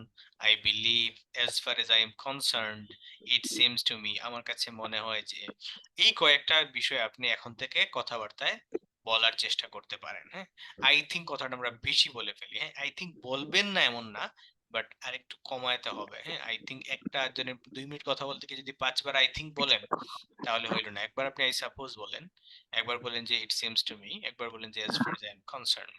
I believe, as far age I am concerned, it seems to me, আমার কাছে মনে হয় যে, এই কয়েকটা বিষয় আপনি এখন থেকে কথাবার্তায় বলার চেষ্টা করতে পারেন, হ্যাঁ। আই থিংক কথাটা আমরা বেশি বলে ফেলি, হ্যাঁ। আই থিংক বলবেন না এমন না, বাট আরেকটু কমাইতে হবে, হ্যাঁ। আই থিংক একটা জনের 2 মিনিট কথা বলতে গিয়ে যদি 5বার আই থিংক বলেন তাহলে হইল না। একবার আপনি আই সাপোজ বলেন, একবার বলেন যে ইট সিমস টু মি, একবার বলেন যে as far as I am concern.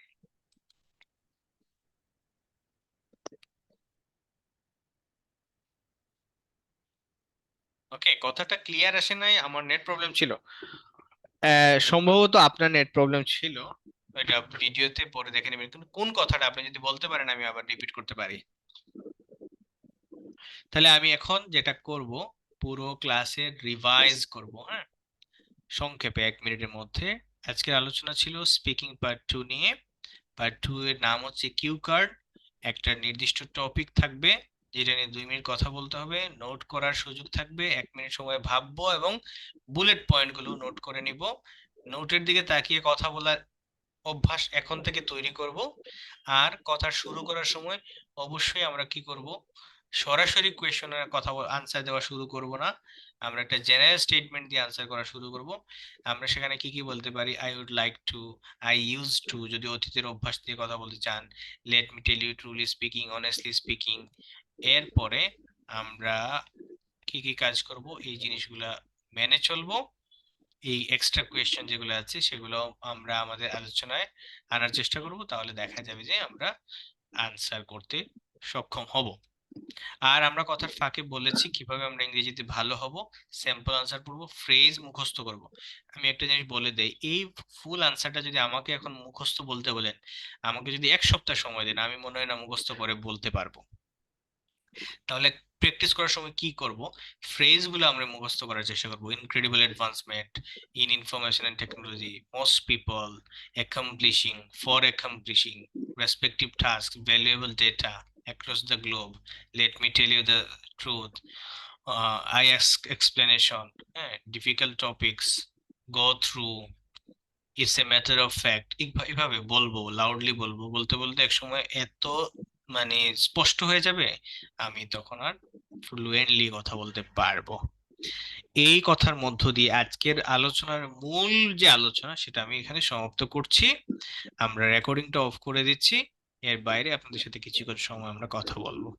Okay, কথাটা ক্লিয়ার আসে নাই, আমার নেট প্রবলেম ছিল। সম্ভবত আপনার নেট প্রবলেম ছিল, এটা ভিডিওতে পরে দেখে নেবেন। কিন্তু কোন কথাটা আপনি যদি বলতে পারেন আমি আবার রিপিট করতে পারি। তাহলে আমি এখন যেটা করব, পুরো ক্লাসের রিভাইজ করব, হ্যাঁ, সংক্ষেপে 1 মিনিটের মধ্যে। আজকের আলোচনা ছিল স্পিকিং পার্ট 2 নিয়ে। পার্ট 2 এর নাম হচ্ছে কিউ কার্ড। একটা নির্দিষ্ট টপিক থাকবে যেটা নিয়ে 2 মিনিট কথা বলতে হবে, নোট করার সুযোগ থাকবে, 1 মিনিট সময় ভাববো এবং বুলেট পয়েন্ট গুলো নোট করে নিব। নোটের দিকে তাকিয়ে কথা বলার অভ্যাস এখন থেকে তৈরি করব। আর কথা শুরু করার সময় অবশ্যই আমরা কি করব, সরাসরি কোয়েশ্চেনের কথা আনসার দেওয়া শুরু করব না, আমরা একটা জেনারেল স্টেটমেন্ট দিয়ে আনসার করা শুরু করব। আমরা সেখানে কি কি বলতে পারি, I would like to, I use to, যদি অতীতের অভ্যাস দিয়ে কথা বলতে চান, let me tell you, truly speaking, honestly speaking. এরপরে আমরা কি কি কাজ করব, এই জিনিসগুলা মেনে চলবো। এই এক্সট্রা কোয়েশ্চেন যেগুলো আছে সেগুলো আমরা আমাদের আলোচনায় আনার চেষ্টা করব, তাহলে দেখা যাবে যে আমরা আনসার করতে সক্ষম হব। আর আমরা কথার ফাঁকে বলেছি কিভাবে আমরা ইংরেজিতে ভালো হব, স্যাম্পল আনসার পড়বো, ফ্রেজ মুখস্থ করব। আমি একটা জিনিস বলে দেই, এই ফুল আনসারটা যদি আমাকে এখন মুখস্থ বলতে বলেন, আমাকে যদি 1 সপ্তাহ সময় দেন, আমি মনে হয় না মুখস্থ করে বলতে পারবো। তাহলে প্র্যাকটিস করার সময় কি করব, ফ্রেজ গুলো আমরা মুখস্থ করার চেষ্টা করব। Incredible advancement in information and technology, most people, accomplishing, for accomplishing, respective task, valuable data across the globe, let me tell you the truth, I ask explanation, হ্যাঁ, difficult topics, go through, it's a matter of fact. এইভাবে বলবো, লাউডলি বলবো, বলতে বলতে একসময় এত মানে স্পষ্ট হয়ে যাবে, আমি তখন আর ফ্লুয়েন্টলি কথা বলতে পারবো। এই কথার মধ্য দিয়ে আজকের আলোচনার মূল যে আলোচনা সেটা আমি এখানে সমাপ্ত করছি। আমরা রেকর্ডিংটা অফ করে দিচ্ছি। এর বাইরে আপনাদের সাথে কিছুক্ষণ সময় আমরা কথা বলবো।